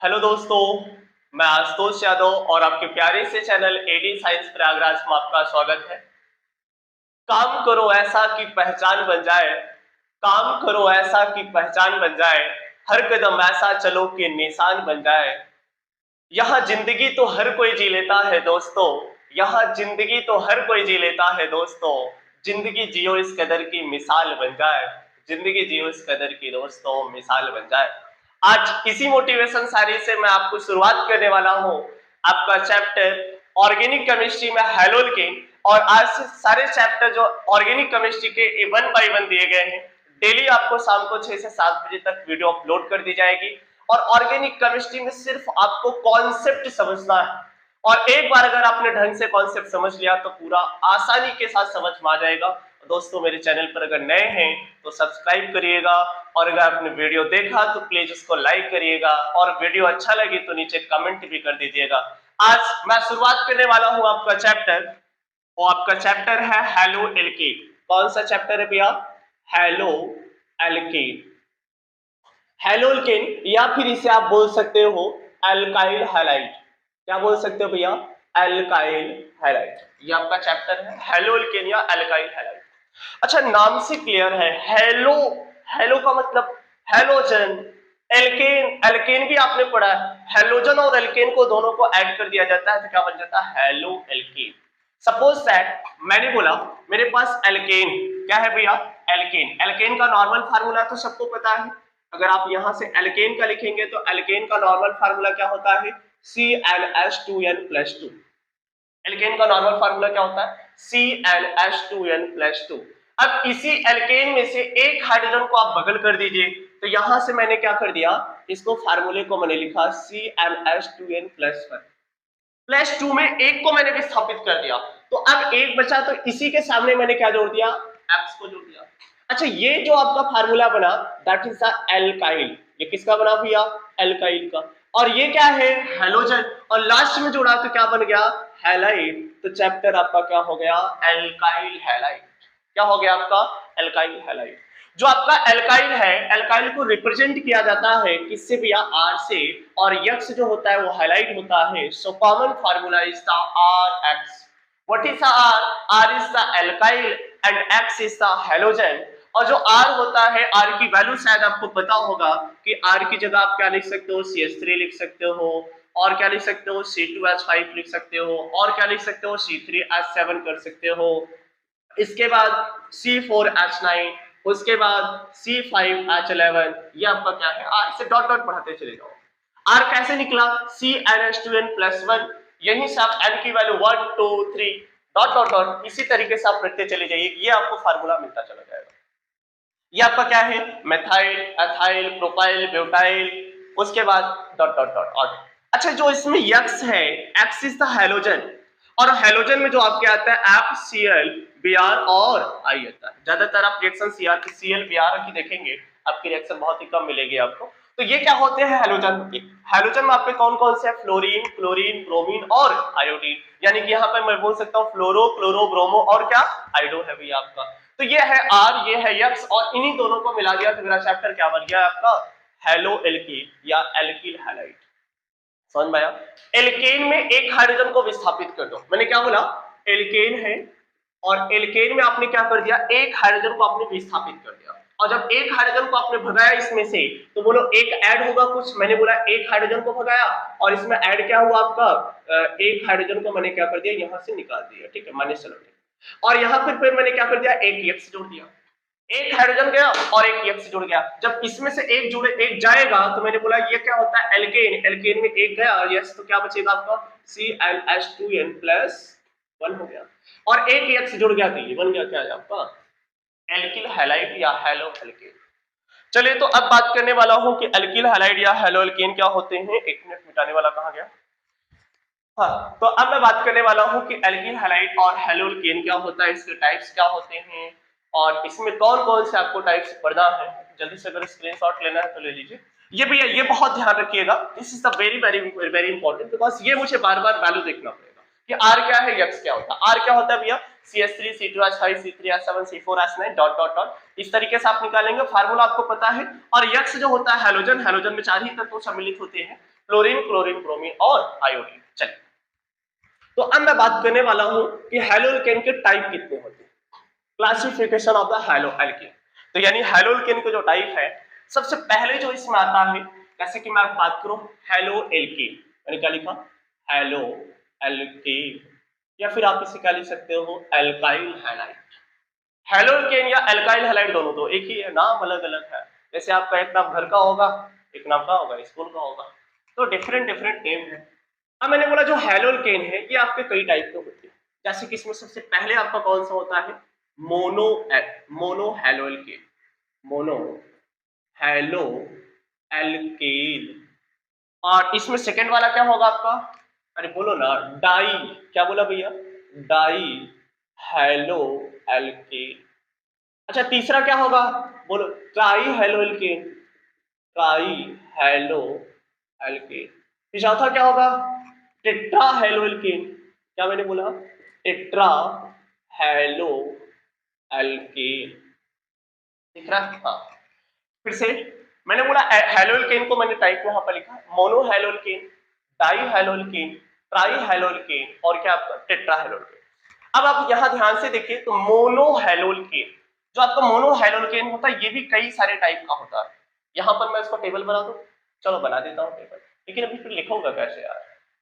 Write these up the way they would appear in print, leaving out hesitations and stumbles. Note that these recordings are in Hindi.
हेलो दोस्तों, मैं आशुतोष यादव और आपके प्यारे से चैनल एडी साइंस प्रयागराज में आपका स्वागत है। काम करो ऐसा कि पहचान बन जाए, काम करो ऐसा कि पहचान बन जाए, हर कदम ऐसा चलो कि निशान बन जाए। यहाँ जिंदगी तो हर कोई जी लेता है दोस्तों, यहाँ जिंदगी तो हर कोई जी लेता है दोस्तों। जिंदगी जियो इस कदर की मिसाल बन जाए, जिंदगी जियो इस कदर की दोस्तों मिसाल बन जाए। आज इसी मोटिवेशन सारी से मैं आपको शुरुआत करने वाला हूँ आपका चैप्टर ऑर्गेनिक केमिस्ट्री में हेलोल्केन। और आज से सारे चैप्टर जो ऑर्गेनिक केमिस्ट्री के वन बाय वन दिए गए हैं, डेली आपको शाम को 6 से 7 बजे तक वीडियो अपलोड कर दी जाएगी। और ऑर्गेनिक केमिस्ट्री में सिर्फ आपको कॉन्सेप्ट समझना है, और एक बार अगर आपने ढंग से कॉन्सेप्ट समझ लिया तो पूरा आसानी के साथ समझ में आ जाएगा। दोस्तों, मेरे चैनल पर अगर नए हैं तो सब्सक्राइब करिएगा, और अगर आपने वीडियो देखा तो प्लीज इसको लाइक करिएगा, और वीडियो अच्छा लगे तो नीचे कमेंट भी कर दीजिएगा। आज मैं शुरुआत करने वाला हूं आपका चैप्टर, और आपका चैप्टर है हेलो एल्केन। कौन सा चैप्टर है भैया? Halo alkane. हेलोल्केन, या फिर इसे आप बोल सकते हो एल्काइल हैलाइड। क्या बोल सकते हो भैया? Alkyl halide. ये आपका चैप्टर है हेलोल्केन या एल्काइल हैलाइड। अच्छा, नाम से क्लियर है। हेलो, हेलो का मतलब हेलोजन। एल्केन, एल्केन भी आपने पढ़ा है। हेलोजन और एल्केन को दोनों को ऐड कर दिया जाता है तो क्या बन जाता है? Halo alkane. सपोज दैट मैंने बोला मेरे पास एल्केन, क्या है भैया? एल्केन। एल्केन का नॉर्मल फार्मूला तो सबको पता है। अगर आप यहां से एल्केन का लिखेंगे तो एल्केन का नॉर्मल फार्मूला क्या होता है? CnH2n+2। एल्केन का नॉर्मल फार्मूला क्या होता है? CnH2n+2। अब इसी एल्केन में से एक हाइड्रोजन को आप बगल कर दीजिए, तो यहां से मैंने क्या कर दिया, इसको फार्मूले को मैंने लिखा CnH2n+1। +2 में एक को मैंने विस्थापित कर दिया, तो अब एक बचा, तो इसी के सामने मैंने क्या जोड़ दिया? X को जोड़ दिया। अच्छा, ये जो आपका फार्मूला बना दैट इज द एल्काइल। ये किसका बना भैया? एल्काइल का। और ये क्या है? हेलोजन। और लास्ट में जोड़ा तो क्या बन गया? हैलाइड। तो चैप्टर आपका क्या हो गया? Alkyl halide. क्या हो गया आपका? Alkyl halide. जो आपका एल्काइल है, एल्काइल को रिप्रेजेंट किया जाता है किससे भैया? आर से। और यक्स जो होता है वो हैलाइड होता है। So common formula is the R X. What is the R? R is the alkyl and X is the halogen. और जो R होता है, R की वैल्यू शायद आपको पता होगा कि R की जगह आप क्या लिख सकते हो? CH3 लिख सकते हो, और क्या लिख सकते हो? C2H5 लिख सकते हो, और क्या लिख सकते हो? C3H7 कर सकते हो। इसके बाद C4H9, उसके बाद C5H11। ये आपका क्या है? R से डॉट डॉट बढ़ाते चले जाओ। R कैसे निकला? CnH2n+1। यहीं से आप N की वैल्यू 1 2 3 डॉट डॉट डॉट इसी तरीके से आप रखते चले जाइए, ये आपको फार्मूला मिलता चला जाएगा। ये आपका क्या है? मेथाइल, एथाइल, प्रोपाइल, ब्यूटाइल, उसके बाद डॉट डॉट डॉट और। अच्छा, जो इसमें यक्स है, एक्स इज द हैलोजन, और हैलोजन में जो आपके आता है FCl, Br और I आता है। ज्यादातर आप रिएक्शन Cl Br की देखेंगे, आपकी रिएक्शन बहुत ही कम मिलेगी आपको। तो ये क्या होते हैं? हैलोजन होते हैं। हैलोजन में आपके कौन कौन से? फ्लोरीन, क्लोरीन, ब्रोमीन और आयोडीन। यानी कि यहाँ पे मैं बोल सकता हूँ फ्लोरो, क्लोरो, ब्रोमो और क्या? आयोडो है भी आपका। तो ये है R, ये है यक्स, और इन्हीं दोनों को मिला दिया तो मेरा चैप्टर क्या बन गया आपका? हेलो एल्कीन या एल्किल हैलाइड। समझ में आया? एल्केन में एक हाइड्रोजन को विस्थापित कर दो। मैंने क्या बोला? एल्केन है, और एल्केन में आपने क्या कर दिया? एक हाइड्रोजन को आपने विस्थापित कर दिया। और जब एक हाइड्रोजन को आपने भगाया इसमें से, तो बोलो एक ऐड होगा कुछ। मैंने बोला एक हाइड्रोजन को भगाया, और इसमें ऐड क्या हुआ आपका? एक हाइड्रोजन को मैंने क्या कर दिया? यहां से निकाल दिया, ठीक है, माइनस चलो। और यहां फिर मैंने क्या कर दिया? एक यक्स जोड़ दिया। एक हाइड्रोजन गया और एक यक्स जुड़ गया। जब इसमें से एक जुड़े एक जाएगा, तो मैंने बोला ये क्या होता है? एल्केन। एल्केन में एक गया और यक्स, तो क्या बचेगा आपका? CnH2n+1 हो गया, और एक यक्स जुड़ गया, तो ये बन गया क्या है आपका? एल्किल हैलाइड या हेलो एल्केन। चलिए, तो अब बात करने वाला हूं कि एल्किल हैलाइड या हेलो एल्केन क्या होते हैं। एक मिनट, मिटाने वाला कहां गया? हाँ, तो अब मैं बात करने वाला हूं कि एल्किल हैलाइड और हेलो एल्केन क्या होता है, इसके टाइप्स क्या होते हैं, और इसमें कौन कौन से आपको टाइप्स पढ़ना है। जल्दी से अगर स्क्रीनशॉट लेना है तो ले लीजिए। ये भैया ये बहुत ध्यान रखिएगा, this is the very very very important, because ये मुझे बार बार वैल्यू देखना पड़ेगा कि आर क्या है, यक्स क्या होता है। आर क्या होता है भैया? CH3, C2H5, C3H7, C4H9 dot dot dot इस तरीके से आप निकालेंगे, फार्मूला आपको पता है। और यक्स जो होता है हैलोजन, हैलोजन में 4 ही तत्व सम्मिलित होते हैं। फ्लोरीन, क्लोरीन, ब्रोमीन और आयोडीन। चलिए, तो अब मैं बात करने वाला हूं कि हैलोअल्केन के टाइप कितने होते हैं, क्लासिफिकेशन ऑफ द हैलोअल्केन। तो यानी हैलोअल्केन के जो टाइप है, सबसे पहले जो इसमें आता है, जैसे कि मैं बात करूं हैलोअल्केन, मैंने क्या लिखा, हैलोअल्केन, या फिर आप इसे क्या लिख सकते हो, एल्काइल हैलाइड। हैलोअल्केन या एल्काइल हैलाइड दोनों तो एक ही है, नाम अलग अलग है। जैसे आपका एक नाम घर का होगा, एक नाम का होगा स्कूल का होगा, तो डिफरेंट डिफरेंट नेम है। अब मैंने बोला जो हैलोअल्केन है ये आपके कई टाइप के होते हैं, जैसे कि इसमें सबसे पहले आपका कौन सा होता है, mono mono haloalkane, mono hello alkene. और इसमें सेकंड वाला क्या होगा आपका, अरे बोलो ना, डाई, क्या बोला भैया, डाई हैलो एल्केन। अच्छा तीसरा क्या होगा, बोलो, tri halo alkane, tri halo alkane. फिर चौथा क्या होगा, टेट्रा हैलो एल्केन, क्या मैंने बोला, टेट्रा हैलो एल्केन, दिख रहा है, हाँ। फिर से मैंने बोला हैलोअल्केन को मैंने टाइप यहाँ पर लिखा, मोनो हैलोअल्केन, डाई हैलोअल्केन, ट्राई हैलोअल्केन और क्या आपका टेट्रा हैलोअल्केन। अब आप यहाँ ध्यान से देखिए तो मोनो हैलोअल्केन, जो आपका मोनो हैलोअल्केन होता है ये भी कई सारे टाइप का होता है। यहाँ पर मैं इसको टेबल बना दूं, चलो बना देता हूँ टेबल, लेकिन अभी फिर लिखूंगा कैसे यार,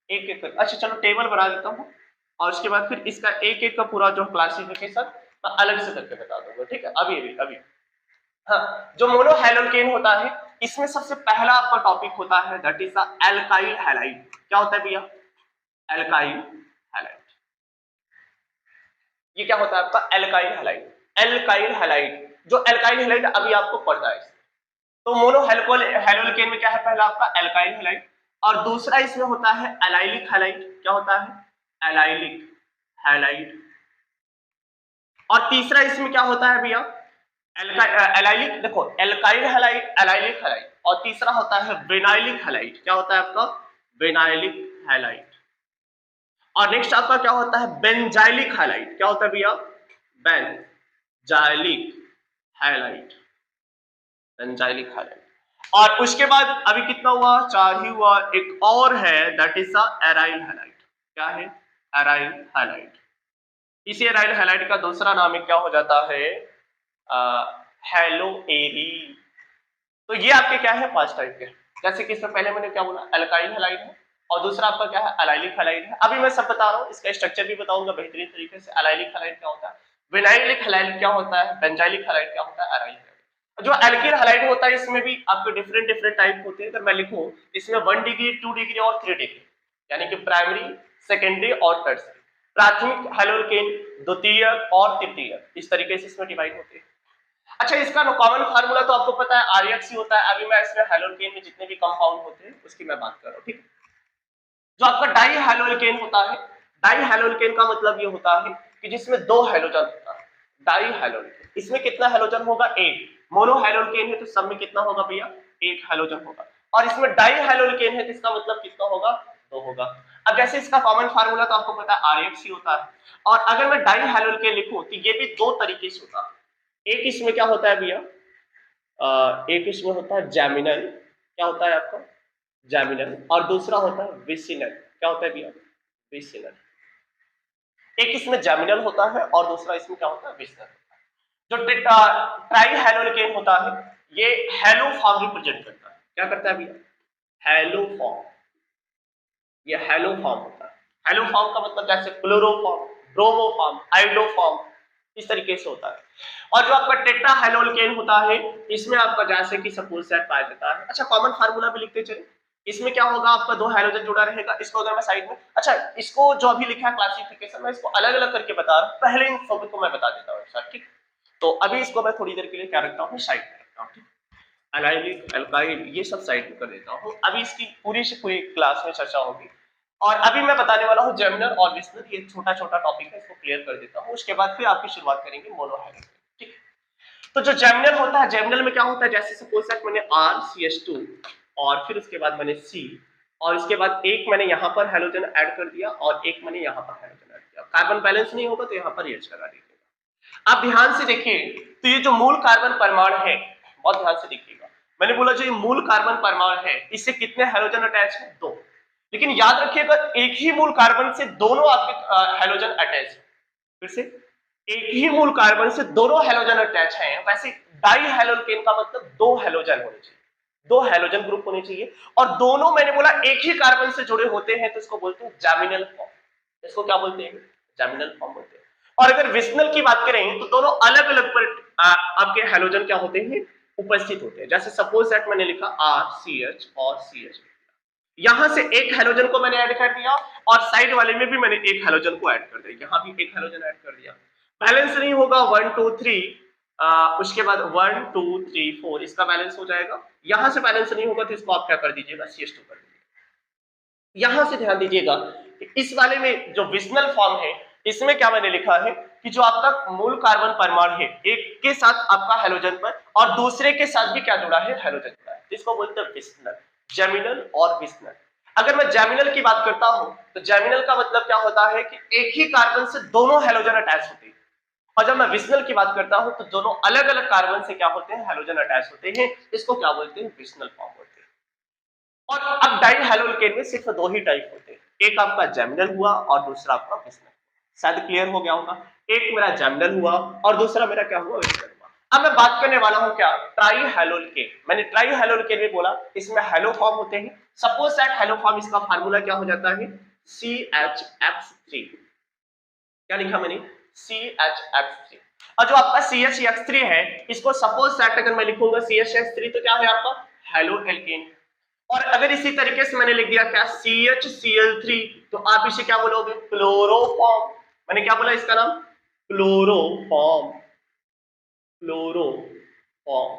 एक एक कर, अच्छा चलो टेबल बना देता हूँ और उसके बाद फिर इसका एक एक का पूरा जो क्लासिफिकेशन मैं अलग से करके बता दूंगा, ठीक है। अभी अभी हाँ, जो मोनो हैलोअल्केन होता है इसमें सबसे पहला आपका टॉपिक होता है that is the alkyl halide. क्या होता है भैया, एल्काइल हैलाइड। ये क्या होता है आपका एल्काइल हैलाइड, एल्काइल हैलाइड, जो एल्काइल हैलाइड अभी आपको पढ़ना है। तो मोनो हैलोअल्केन में क्या है, पहला आपका एल्काइल हैलाइड, और दूसरा इसमें होता है एलाइलिक हैलाइड। क्या होता है, एलाइलिक हैलाइड। और तीसरा इसमें क्या होता है भैया, एलाइलिक, देखो एल्काइल हैलाइड, एलाइलिक हैलाइड, और तीसरा होता है विनाइलिक हैलाइड। क्या होता है आपका, विनाइलिक हैलाइड। और नेक्स्ट आपका क्या होता है, बेंजाइलिक हैलाइड। क्या होता है भैया, बेंजाइलिक हैलाइड, बेंजाइलिक हैलाइड। और उसके बाद अभी कितना हुआ, 4 ही हुआ, एक और है that is the aryl halide. क्या है, एराइल हैलाइड। इसी एराइल हैलाइड का दूसरा नाम क्या हो जाता है, हैलोएरीन। तो ये आपके क्या है, 5 टाइप के, जैसे कि इसमें पहले मैंने क्या बोला, एल्काइल हैलाइड है, और दूसरा आपका क्या है, एलाइलिक हैलाइड है। अभी मैं सब बता रहा हूँ, इसका स्ट्रक्चर भी बताऊंगा बेहतरीन तरीके से। एलाइलिक हैलाइड क्या होता है, विनाइलिक हैलाइड क्या होता है, बेंजाइलिक हैलाइड क्या होता है, एराइल हैलाइड। जो एल्किल हैलाइड होता है इसमें भी आपके डिफरेंट डिफरेंट टाइप होते हैं। अगर मैं लिखूं इसमें 1 डिग्री, 2 डिग्री और 3 डिग्री, यानी कि प्राइमरी, सेकेंडरी और टर्सरी, प्राथमिक हैलोअल्केन, द्वितीयक और तृतीयक, इस तरीके से इसमें डिवाइड होते हैं। अच्छा इसका कॉमन फार्मूला तो आपको पता है, RHC होता है। अभी मैं इसमें हैलोअल्केन में जितने भी कंपाउंड होते हैं उसकी मैं बात कर रहा हूँ, ठीक है। जो आपका डाई हैलोअल्केन होता है, डाई हैलोअल्केन का मतलब ये होता है कि जिसमें 2 हैलोजन होता है, डाई हैलोअल्केन। इसमें कितना हैलोजन होगा, 1। मोनो हैलोअल्केन है तो सब में कितना होगा भैया, 1 हैलोजन होगा। और इसमें डाई हैलोअल्केन है तो इसका मतलब कितना होगा, 2 होगा। अब जैसे इसका कॉमन फार्मूला तो आपको पता है, RHC होता है। और अगर मैं डाई हैलोअल्केन लिखूं तो ये भी 2 तरीके से होता है। एक इसमें क्या होता है भैया, एक इसमें होता है जैमिनल, क्या होता है आपका, जैमिनल, और दूसरा होता है विसिनल। क्या होता है भैया, विसिनल। एक इसमें जैमिनल होता है और दूसरा इसमें क्या होता है, विसिनल। जो ट्राई हैलोअल्केन होता है ये हैलो फॉर्म रिप्रेजेंट करता है। क्या करता है भैया, हैलो फॉर्म, ये हैलो फॉर्म होता है। हैलो फॉर्म का मतलब जैसे क्लोरोफॉर्म, ब्रोमोफॉर्म, आइडोफॉर्म, इस तरीके से होता है। और जो आपका टेट्रा हैलोअल्केन होता है इसमें आपका जैसे कि सपोज सेट पाया जाता है। अच्छा कॉमन फार्मूला भी लिखते चले, इसमें क्या होगा, आपका 2 हैलोजन जुड़ा रहेगा। इसको अगर मैं साइड में, अच्छा इसको जो अभी लिखा है क्लासिफिकेशन, मैं इसको अलग अलग करके बता रहा हूँ, पहले इन सब को मैं बता देता हूँ सर, ठीक। तो अभी इसको मैं थोड़ी देर के लिए क्या रखता हूँ, साइड में रखता हूँ, ठीक। एलाइलिक, एल्काइल, ये सब साइड में कर देता हूँ। अभी इसकी पूरी से पूरी क्लास में चर्चा होगी। और अभी मैं बताने वाला हूँ जैमिनल और विसिनल, ये छोटा छोटा टॉपिक है, इसको क्लियर कर देता हूँ। उसके बाद फिर आपकी शुरुआत करेंगे मोनो हैलोजन, ठीक। तो जो जैमिनल होता है, जैमिनल में क्या होता है, जैसे सपोज दैट मैंने RCH2 और फिर उसके बाद मैंने C, और इसके बाद एक मैंने यहाँ पर हैलोजन ऐड कर दिया और एक मैंने यहाँ पर हैलोजन ऐड किया। कार्बन बैलेंस नहीं होगा तो यहाँ पर H लगा दीजिएगा। आप ध्यान से देखिए तो ये जो मूल कार्बन परमाणु है, बहुत ध्यान से देखिएगा, मैंने बोला जो ये मूल कार्बन परमाणु है इससे कितने हैलोजन अटैच है? 2। लेकिन याद रखिएगा एक ही मूल कार्बन से दोनों आपके हैलोजन अटैच है। फिर से एक ही मूल कार्बन से दोनों हैलोजन अटैच हैं, वैसे डाई हैलोकेन का मतलब 2 हैलोजन होने चाहिए, 2 हैलोजन ग्रुप होने चाहिए और दोनों मैंने बोला एक ही कार्बन से जुड़े होते हैं तो इसको बोलते हैं जैमिनल फॉर्म। इसको क्या बोलते हैं? जैमिनल फॉर्म बोलते हैं। और अगर विस्नल की बात करें तो दोनों अलग अलग पर आपके हैलोजन क्या होते हैं? उपस्थित होते हैं। जैसे सपोज दैट मैंने लिखा RCH और CH, यहां से एक हैलोजन को मैंने ऐड कर दिया और साइड वाले में भी मैंने एक हैलोजन को ऐड कर दिया, यहां भी एक हैलोजन ऐड कर दिया। बैलेंस नहीं होगा 1 2 3, उसके बाद 1 2 3 4 इसका बैलेंस हो जाएगा। यहां से बैलेंस नहीं होगा तो इसको आप क्या कर दीजिएगा? CH2 कर दीजिएगा। यहां से ध्यान दीजिएगा कि इस वाले में जो विस्नल फॉर्म है इसमें क्या मैंने लिखा है कि जो आपका मूल कार्बन परमाणु है एक के साथ आपका हैलोजन पर और दूसरे के साथ भी क्या जुड़ा है? हैलोजन जुड़ा है, इसको बोलते हैं विस्नल, जैमिनल और विस्नल। अगर मैं जैमिनल की बात करता हूं तो जैमिनल का मतलब क्या होता है कि एक ही कार्बन से दोनों हैलोजन अटैच होते हैं और जब मैं विस्नल की बात करता हूं तो दोनों अलग अलग कार्बन से क्या होते हैं? हैलोजन अटैच होते हैं, इसको क्या बोलते हैं? विस्नल फॉर्म बोलते हैं। और अब डाई हैलोकेन में सिर्फ 2 ही टाइप होते हैं, एक आपका जैमिनल हुआ और दूसरा आपका विस्नल। शायद क्लियर हो गया होगा, एक मेरा जैमिनल हुआ और दूसरा मेरा क्या हुआ? विस्नल हुआ। अब मैं बात करने वाला हूं क्या? ट्राई हैलोकेन। मैंने ट्राई हैलोकेन में बोला इसमें हैलो फॉर्म होते हैं। सपोज दैट हैलो फॉर्म, इसका फार्मूला क्या हो जाता है? CHX3। क्या लिखा मैंने? CHX3। और जो आपका CHX3 है इसको सपोज दैट अगर मैं लिखूंगा CHX3 तो क्या है आपका? Halo alkene. और अगर इसी तरीके से मैंने लिख दिया क्या? CHCl3 तो आप इसे क्या बोलोगे? क्लोरोफॉर्म। मैंने क्या बोला इसका नाम? Chloroform, chloroform.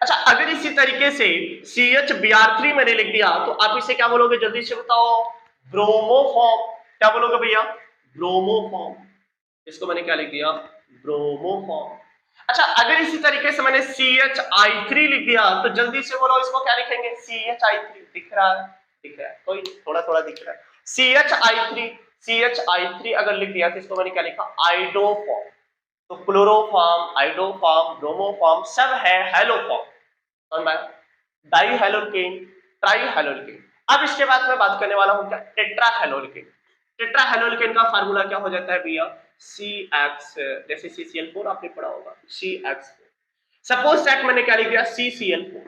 अच्छा, अगर इसी तरीके से CHBr3 मैंने लिख दिया तो आप इसे क्या बोलोगे? जल्दी से बताओ। ब्रोमोफॉर्म। क्या बोलोगे भैया? ब्रोमोफॉर्म। इसको मैंने क्या लिख दिया? ब्रोमोफॉर्म। अच्छा, अगर इसी तरीके से मैंने CHI3 लिख दिया तो जल्दी से बोलो इसको क्या लिखेंगे? CHI3। दिख रहा है? दिख रहा है? कोई थोड़ा थोड़ा दिख रहा है। CHI3 अगर लिख दिया तो इसको मैंने क्या लिखा? आइडोफॉर्म। तो क्लोरोफॉर्म, आइडोफॉर्म, ब्रोमोफॉर्म सब है हैलोफॉर्म। समझ में आया? Dihaloalkane, trihaloalkane. अब इसके बाद मैं बात करने वाला हूं क्या? टेट्रा हैलोकेन। टेट्रा हैलोकेन का फार्मूला क्या हो जाता है भैया? CX, जैसे CCl4 आपने पढ़ा होगा, CX4। सपोज दैट मैंने क्या लिख दिया? CCl4।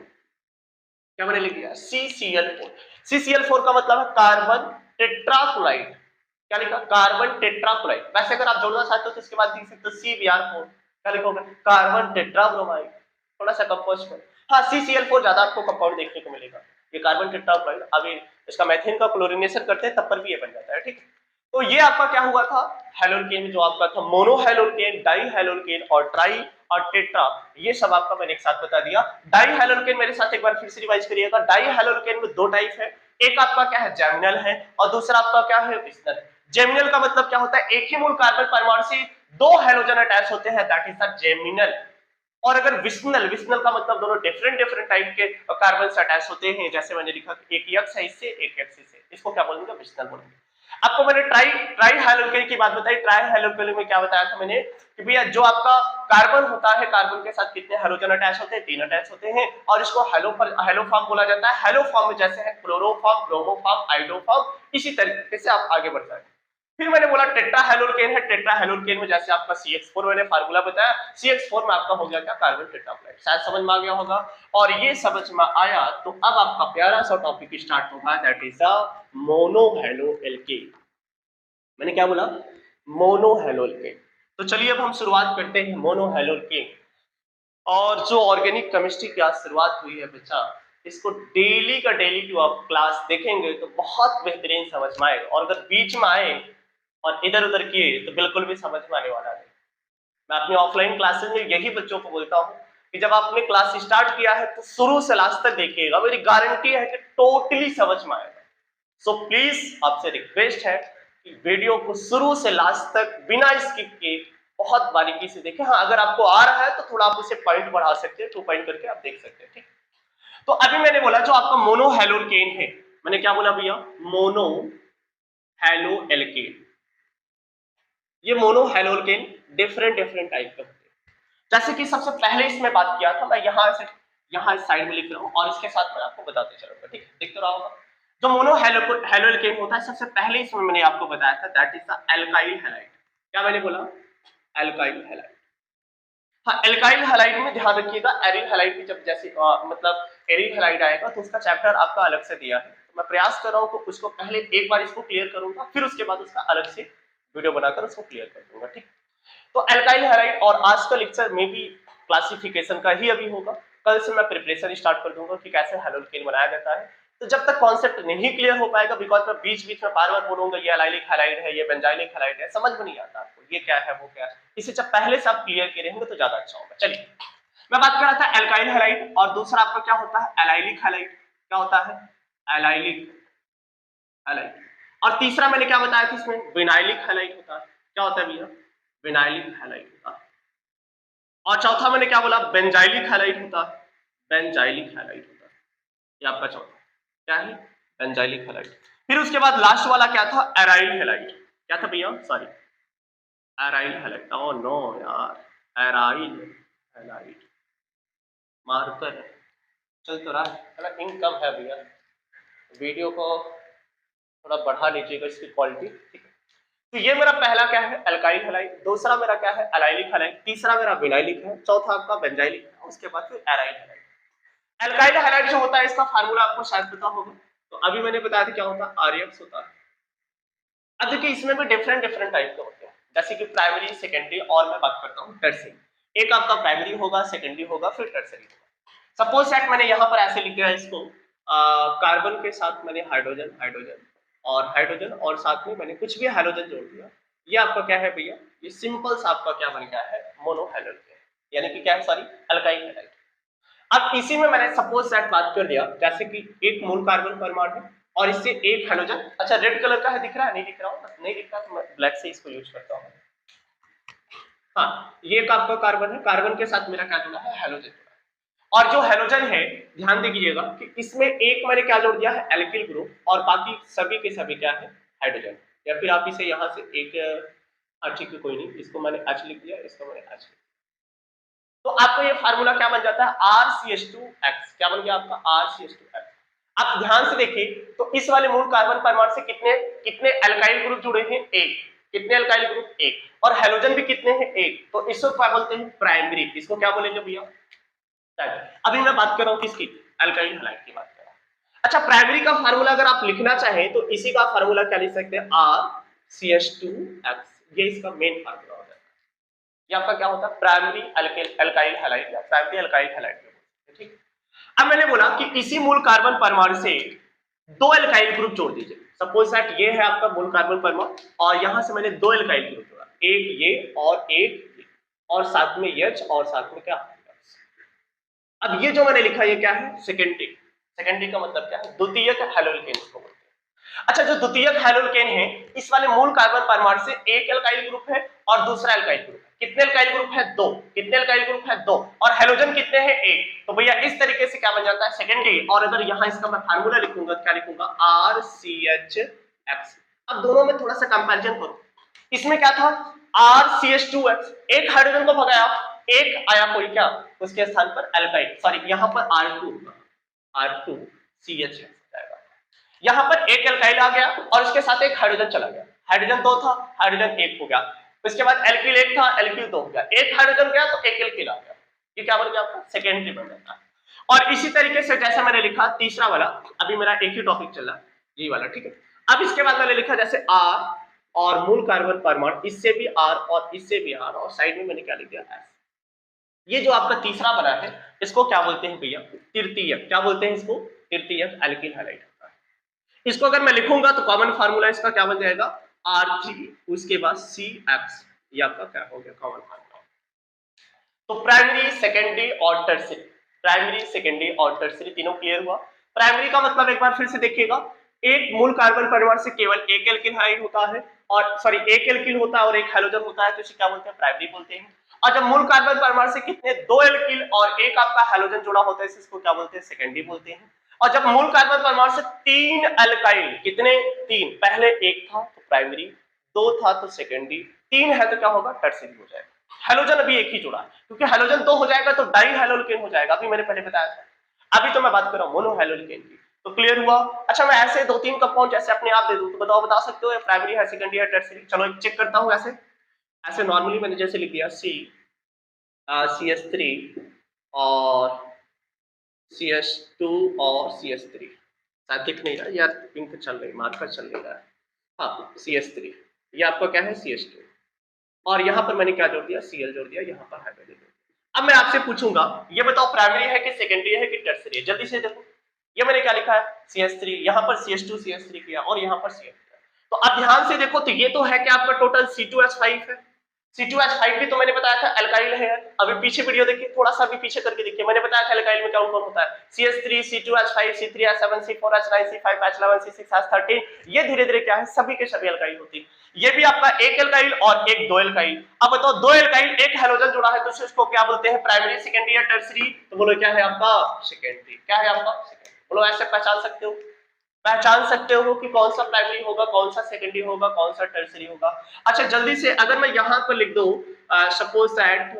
क्या मैंने लिख दिया? CCl4। CCl4 का मतलब है कार्बन टेट्राक्लोराइड। क्या लिखा? Carbon tetrachloride. वैसे अगर आप जोड़ना चाहते हो तो इसके बाद लिख सकते हो CBr4। क्या लिखोगे? कार्बन टेट्राब्रोमाइड। थोड़ा सा कंपोस्ट में, हाँ CCl4 ज्यादा आपको कंपाउंड देखने को मिलेगा। ये कार्बन टेट्राक्लोराइड, अभी इसका मेथेन का क्लोरीनेशन करते हैं तब पर भी ये बन जाता है, ठीक है। तो ये आपका क्या हुआ था? हैलोकेन जो आपका था, मोनो हैलोकेन, डाई हैलोकेन और ट्राई और टेट्रा, ये सब आपका मैंने एक साथ बता दिया। डाई हैलोकेन मेरे साथ एक बार फिर से रिवाइज करिएगा। डाई हैलोकेन में 2 टाइप है, एक आपका क्या है? जैमिनल है और दूसरा आपका क्या है? विस्नल। जेमिनल का मतलब क्या होता है? एक ही मूल कार्बन परमाणु से 2 हैलोजन अटैच होते हैं, दैट इज द जेमिनल। और अगर विस्नल, विस्नल का मतलब दोनों डिफरेंट डिफरेंट टाइप के कार्बन से अटैच होते हैं, जैसे मैंने लिखा एक यक्ष है इससे, एक यक्ष से, इसको क्या बोलेंगे? विस्नल बोलेंगे। आपको मैंने ट्राई हैलोकेन की बात बताई। ट्राई हैलोकेन में क्या बताया था मैंने कि भैया जो आपका कार्बन होता है, कार्बन के साथ कितने हैलोजन अटैच होते हैं? 3 अटैच होते हैं और इसको हैलोफॉर्म बोला जाता है। हैलोफॉर्म में जैसे है क्लोरोफॉर्म, ब्रोमोफॉर्म, आइडोफॉर्म, इसी तरीके से आप आगे बढ़ जाएंगे। फिर मैंने बोला टेट्रा हैलोकेन है। टेट्रा हैलोकेन में जैसे आपका CH4 मैंने फार्मूला बताया, CH4 में आपका हो गया क्या? Carbon tetrachloride. शायद समझ में आ गया होगा। और ये समझ में आया तो अब आपका प्यारा सा टॉपिक स्टार्ट होगा, that is the mono hello alkane. मैंने क्या बोला? Mono hello alkane. तो चलिए अब हम शुरुआत करते हैं मोनो हैलो एल्केन। और जो ऑर्गेनिक केमिस्ट्री की आज शुरुआत हुई है बच्चा, इसको डेली का डेली जो आप क्लास देखेंगे तो बहुत बेहतरीन समझ में आएगा। और अगर बीच में आए और इधर उधर किए तो बिल्कुल भी समझ में आने वाला नहीं। मैं अपनी ऑफलाइन क्लासेस में यही बच्चों को बोलता हूँ कि जब आपने क्लास स्टार्ट किया है तो शुरू से लास्ट तक देखिएगा, मेरी गारंटी है कि टोटली समझ में आएगा। सो प्लीज आपसे रिक्वेस्ट है कि वीडियो को शुरू से लास्ट तक बिना स्किप किए बहुत बारीकी से देखें। हाँ, अगर आपको आ रहा है तो थोड़ा आप उसे पॉइंट बढ़ा सकते हैं, 2 पॉइंट करके आप देख सकते हैं, ठीक। तो अभी मैंने बोला जो आपका मोनो हैलोकेन है, मैंने क्या बोला भैया? Mono hello alkane. ये mono haloalkane different different type के होते हैं। जैसे कि सबसे पहले इसमें बात किया था, मैं यहां से यहाँ इस साइड में लिख रहा हूँ और इसके साथ मैं आपको बताते चलूंगा, ठीक है, देखते रहा होगा। जो मोनो हेलो एल्केन होता है सबसे पहले इसमें मैंने आपको बताया था that is the alkyl halide. क्या मैंने बोला? Alkyl halide. हाँ, एल्काइल हैलाइड में ध्यान रखिएगा, एरिल हैलाइड की जब जैसे मतलब एरिल हैलाइड आएगा तो उसका चैप्टर आपका अलग से दिया है, तो मैं प्रयास कर रहा हूँ कि उसको पहले एक बार इसको क्लियर करूंगा, फिर उसके बाद उसका अलग से वीडियो बनाकर उसको क्लियर कर दूंगा, ठीक। तो एल्काइल हैलाइड और आज का लेक्चर में भी क्लासिफिकेशन का ही अभी होगा, कल से मैं प्रिपरेशन स्टार्ट कर दूंगा कि कैसे हैलोल्केन बनाया जाता है। तो जब तक कॉन्सेप्ट नहीं क्लियर हो पाएगा, बिकॉज मैं बीच बीच में बार बार बोलूंगा ये एलाइलिक हैलाइड है, ये बेंजाइलिक हैलाइड है, समझ में नहीं आता आपको ये क्या है वो क्या है, इसे जब पहले से आप क्लियर किए रहेंगे तो ज्यादा अच्छा होगा। चलिए, मैं बात कर रहा था एल्काइल हैलाइड और दूसरा आपका क्या होता है? Allylic halide. क्या होता है? Allylic halide. और तीसरा मैंने क्या बताया था इसमें? विनाइलिक हैलाइड होता है। क्या होता है भैया? विनाइलिक हैलाइड होता है। और चौथा मैंने क्या बोला? बेंजाइलिक हैलाइड होता है। बेंजाइलिक हैलाइड होता है, ये आपका चौथा क्या है? Benzylic halide. फिर उसके बाद लास्ट वाला क्या था? Aryl halide. क्या था भैया? Sorry, aryl halide. Oh no यार, एराइल हैलाइड मार्कर चल तो रहा है, इंक कम है भैया, वीडियो को थोड़ा बढ़ा लीजिएगा इसकी क्वालिटी, ठीक है। तो ये मेरा पहला क्या है? Alkyl halide. दूसरा मेरा क्या है? Allylic halide. तीसरा मेरा विनाइलिक है। चौथा आपका बेंजाइलिक है। उसके बाद फिर एराइल हैलाइड। एल्काइल हैलाइड जो होता है इसका फार्मूला आपको शायद पता होगा, तो अभी मैंने बताया था क्या होता है? आरएक्स होता है। अब देखिए इसमें भी डिफरेंट डिफरेंट टाइप के होते हैं, जैसे कि प्राइमरी, सेकेंडरी और मैं बात करता हूँ टर्सरी। एक आपका प्राइमरी होगा, सेकेंडरी होगा, फिर टर्सरी होगा। सपोज दैट मैंने यहाँ पर ऐसे लिख दिया इसको, कार्बन के साथ मैंने हाइड्रोजन हाइड्रोजन और हाइड्रोजन और साथ में मैंने कुछ भी हाइड्रोजन जोड़ दिया, ये आपका क्या है भैया? ये सिंपल सा आपका क्या बन गया है? मोनो हैलोजन, यानी कि क्या है? Sorry, alkyl halide. अब इसी में मैंने सपोज दैट बात कर दिया, जैसे कि एक मूल कार्बन परमाणु है और इससे एक हाइड्रोजन, अच्छा रेड कलर का है, दिख रहा है? नहीं दिख रहा हूँ, नहीं दिख रहा तो मैं ब्लैक से इसको यूज करता हूँ। हाँ, ये एक आपका कार्बन है, कार्बन के साथ मेरा क्या जुड़ा है? हैलोजन। और जो हैलोजन है, ध्यान दीजिएगा कि इसमें एक मैंने क्या जोड़ दिया है? एल्किल ग्रुप, और बाकी सभी के सभी क्या है? हाइड्रोजन। या फिर आप इसे यहाँ से एक, ठीक है कोई नहीं, इसको मैंने H लिख दिया, इसको मैंने H लिख दिया, तो आपको ये फार्मूला क्या बन जाता है? RCH2X। क्या बन गया आपका? RCH2X। आप ध्यान से देखिए तो इस वाले मूल कार्बन परमाणु से कितने कितने एल्काइल ग्रुप जुड़े हैं? एक। कितने एल्काइल ग्रुप? एक। और हैलोजन भी कितने हैं? एक। तो इसको क्या बोलते हैं? प्राइमरी। इसको क्या बोलेंगे भैया? अभी मैं बात कर रहा हूं किसकी? एल्काइल हैलाइड की बात कर रहा हूं। अच्छा, प्राइमरी का फार्मूला अगर आप लिखना चाहें तो इसी का फार्मूला क्या लिख सकते हैं? RCH2X। ये इसका मेन फार्मूला होता है। ये आपका क्या होता है? प्राइमरी एल्काइल हैलाइड या प्राइमरी एल्काइल हैलाइड, ठीक। अब मैंने बोला कि इसी मूल कार्बन परमाणु से दो एल्काइल ग्रुप जोड़ दीजिए। सपोज दैट ये है आपका मूल कार्बन परमाणु और यहां से मैंने दो एल्काइल ग्रुप जोड़ा, एक ये और एक ये, और साथ में H और साथ में क्या? अब ये जो मैंने लिखा ये क्या है? सेकेंडरी। सेकेंडरी का मतलब क्या है? द्वितीयक हैलोल्केन को बोलते हैं। अच्छा, जो द्वितीयक हैलोल्केन है, इस वाले मूल कार्बन परमाणु से एक एल्काइल ग्रुप है और दूसरा एल्काइल ग्रुप है। कितने एल्काइल ग्रुप है? दो। कितने एल्काइल ग्रुप है? दो। और हैलोजन कितने हैं? एक। तो भैया इस तरीके से क्या बन जाता है? सेकेंडरी। और अगर यहां इसका मैं फार्मूला लिखूंगा, क्या लिखूंगा? RCHX। अब दोनों में थोड़ा सा कंपैरिजन करो। इसमें क्या था? RCH2X, एक हाइड्रोजन को भगाया, एक आया कोई क्या उसके स्थान पर? एल्काइल। सॉरी, यहां पर R2 R2CH जाएगा। यहां पर एक एल्काइल आ गया और इसके साथ एक हाइड्रोजन चला गया। हाइड्रोजन दो था, हाइड्रोजन एक हो गया। उसके बाद एल्किल एक था, एल्किल दो हो गया। एक हाइड्रोजन गया तो एक एल्किल आ गया। ये क्या बन गया आपका? सेकेंडरी बन जाता है। और इसी तरीके से जैसा मैंने लिखा तीसरा वाला, अभी मेरा एक ही टॉपिक चल रहा है यही वाला, ठीक है। अब इसके बाद मैंने लिखा जैसे R और मूल कार्बन परमाणु, इससे भी R और इससे भी R, और साइड में मैंने क्या लिख दिया? S। ये जो आपका तीसरा बना है इसको क्या बोलते हैं भैया? तृतीयक। क्या बोलते हैं इसको? तृतीयक एल्किल हैलाइड। इसको अगर मैं लिखूंगा तो कॉमन फार्मूला इसका क्या बन जाएगा? R3, उसके बाद CX। ये आपका क्या हो गया? Common formula. तो प्राइमरी, सेकेंडरी और टर्सरी, प्राइमरी, सेकेंडरी और टर्सरी तीनों क्लियर हुआ। प्राइमरी का मतलब एक बार फिर से देखिएगा, एक मूल कार्बन परमाणु से केवल एक एल्किल हैलाइड होता है, और सॉरी एक एल्किल होता है और एक हैलोजन होता है, तो इसे क्या बोलते हैं? प्राइमरी बोलते हैं। और जब मूल कार्बन परमाणु से कितने? दो एल्किल और एक आपका हैलोजन जुड़ा होता है, इसको क्या बोलते हैं? सेकेंडरी बोलते हैं। और जब मूल कार्बन परमाणु से तीन एल्काइल, कितने? तीन, पहले एक था तो प्राइमरी, दो था तो सेकेंडरी, तीन है तो क्या होगा? टर्सरी हो जाएगा। हेलोजन अभी एक ही जुड़ा है, क्योंकि हेलोजन दो हो जाएगा तो डाई हेलोल्केन हो जाएगा, अभी मैंने पहले बताया था। अभी तो मैं बात कर रहा हूँ मोनो हेलोल्केन की। तो क्लियर हुआ। अच्छा, मैं ऐसे दो तीन कंपाउंड जैसे अपने आप दे दूं तो बताओ, बता सकते हो प्राइमरी है, सेकेंडरी है, टर्सरी? चलो चेक करता हूँ। ऐसे ऐसे नॉर्मली मैंने जैसे लिख दिया CH3 और CH2 और CH3, शायद दिख नहीं रहा यार, पिंक चल रही, मार्कर चल नहीं रहा है। हाँ, CH3, ये आपका क्या है CH2, और यहाँ पर मैंने क्या जोड़ दिया, Cl जोड़ दिया, यहाँ पर हाइड्रोजन। अब मैं आपसे पूछूंगा, ये बताओ प्राइमरी है कि सेकेंडरी है कि टर्सरी है? जल्दी से देखो, ये मैंने क्या लिखा है CH3, यहाँ पर CH2 CH3 किया और यहाँ पर CH3। तो अब ध्यान से देखो, तो ये तो है कि आपका टोटल C2H5 है। C2H5 भी तो मैंने बताया था एल्काइल है। अभी पीछे वीडियो देखिए, थोड़ा सा भी पीछे करके देखिए, मैंने बताया था एल्काइल में कौन कौन होता है, CH3 C2H5 C3H7 C4H9 C5H11 C6H13। ये धीरे धीरे क्या है, सभी के सभी एल्काइल होती है। ये भी आपका एक एल्काइल और एक दो एल्काइल। अब बताओ, दो एल्काइल एक हेलोजन जुड़ा है तो इसको क्या बोलते हैं, प्राइमरी, सेकेंडरी या टर्सरी? तो बोलो क्या है आपका सेकेंडरी। क्या है आपका सेकेंडरी? बोलो, ऐसे पहचान सकते हो, पहचान सकते हो कि कौन सा प्राइमरी होगा, कौन सा सेकेंडरी होगा, कौन सा टर्सरी होगा। अच्छा, जल्दी से अगर मैं यहां पर लिख दूं, सपोज दैट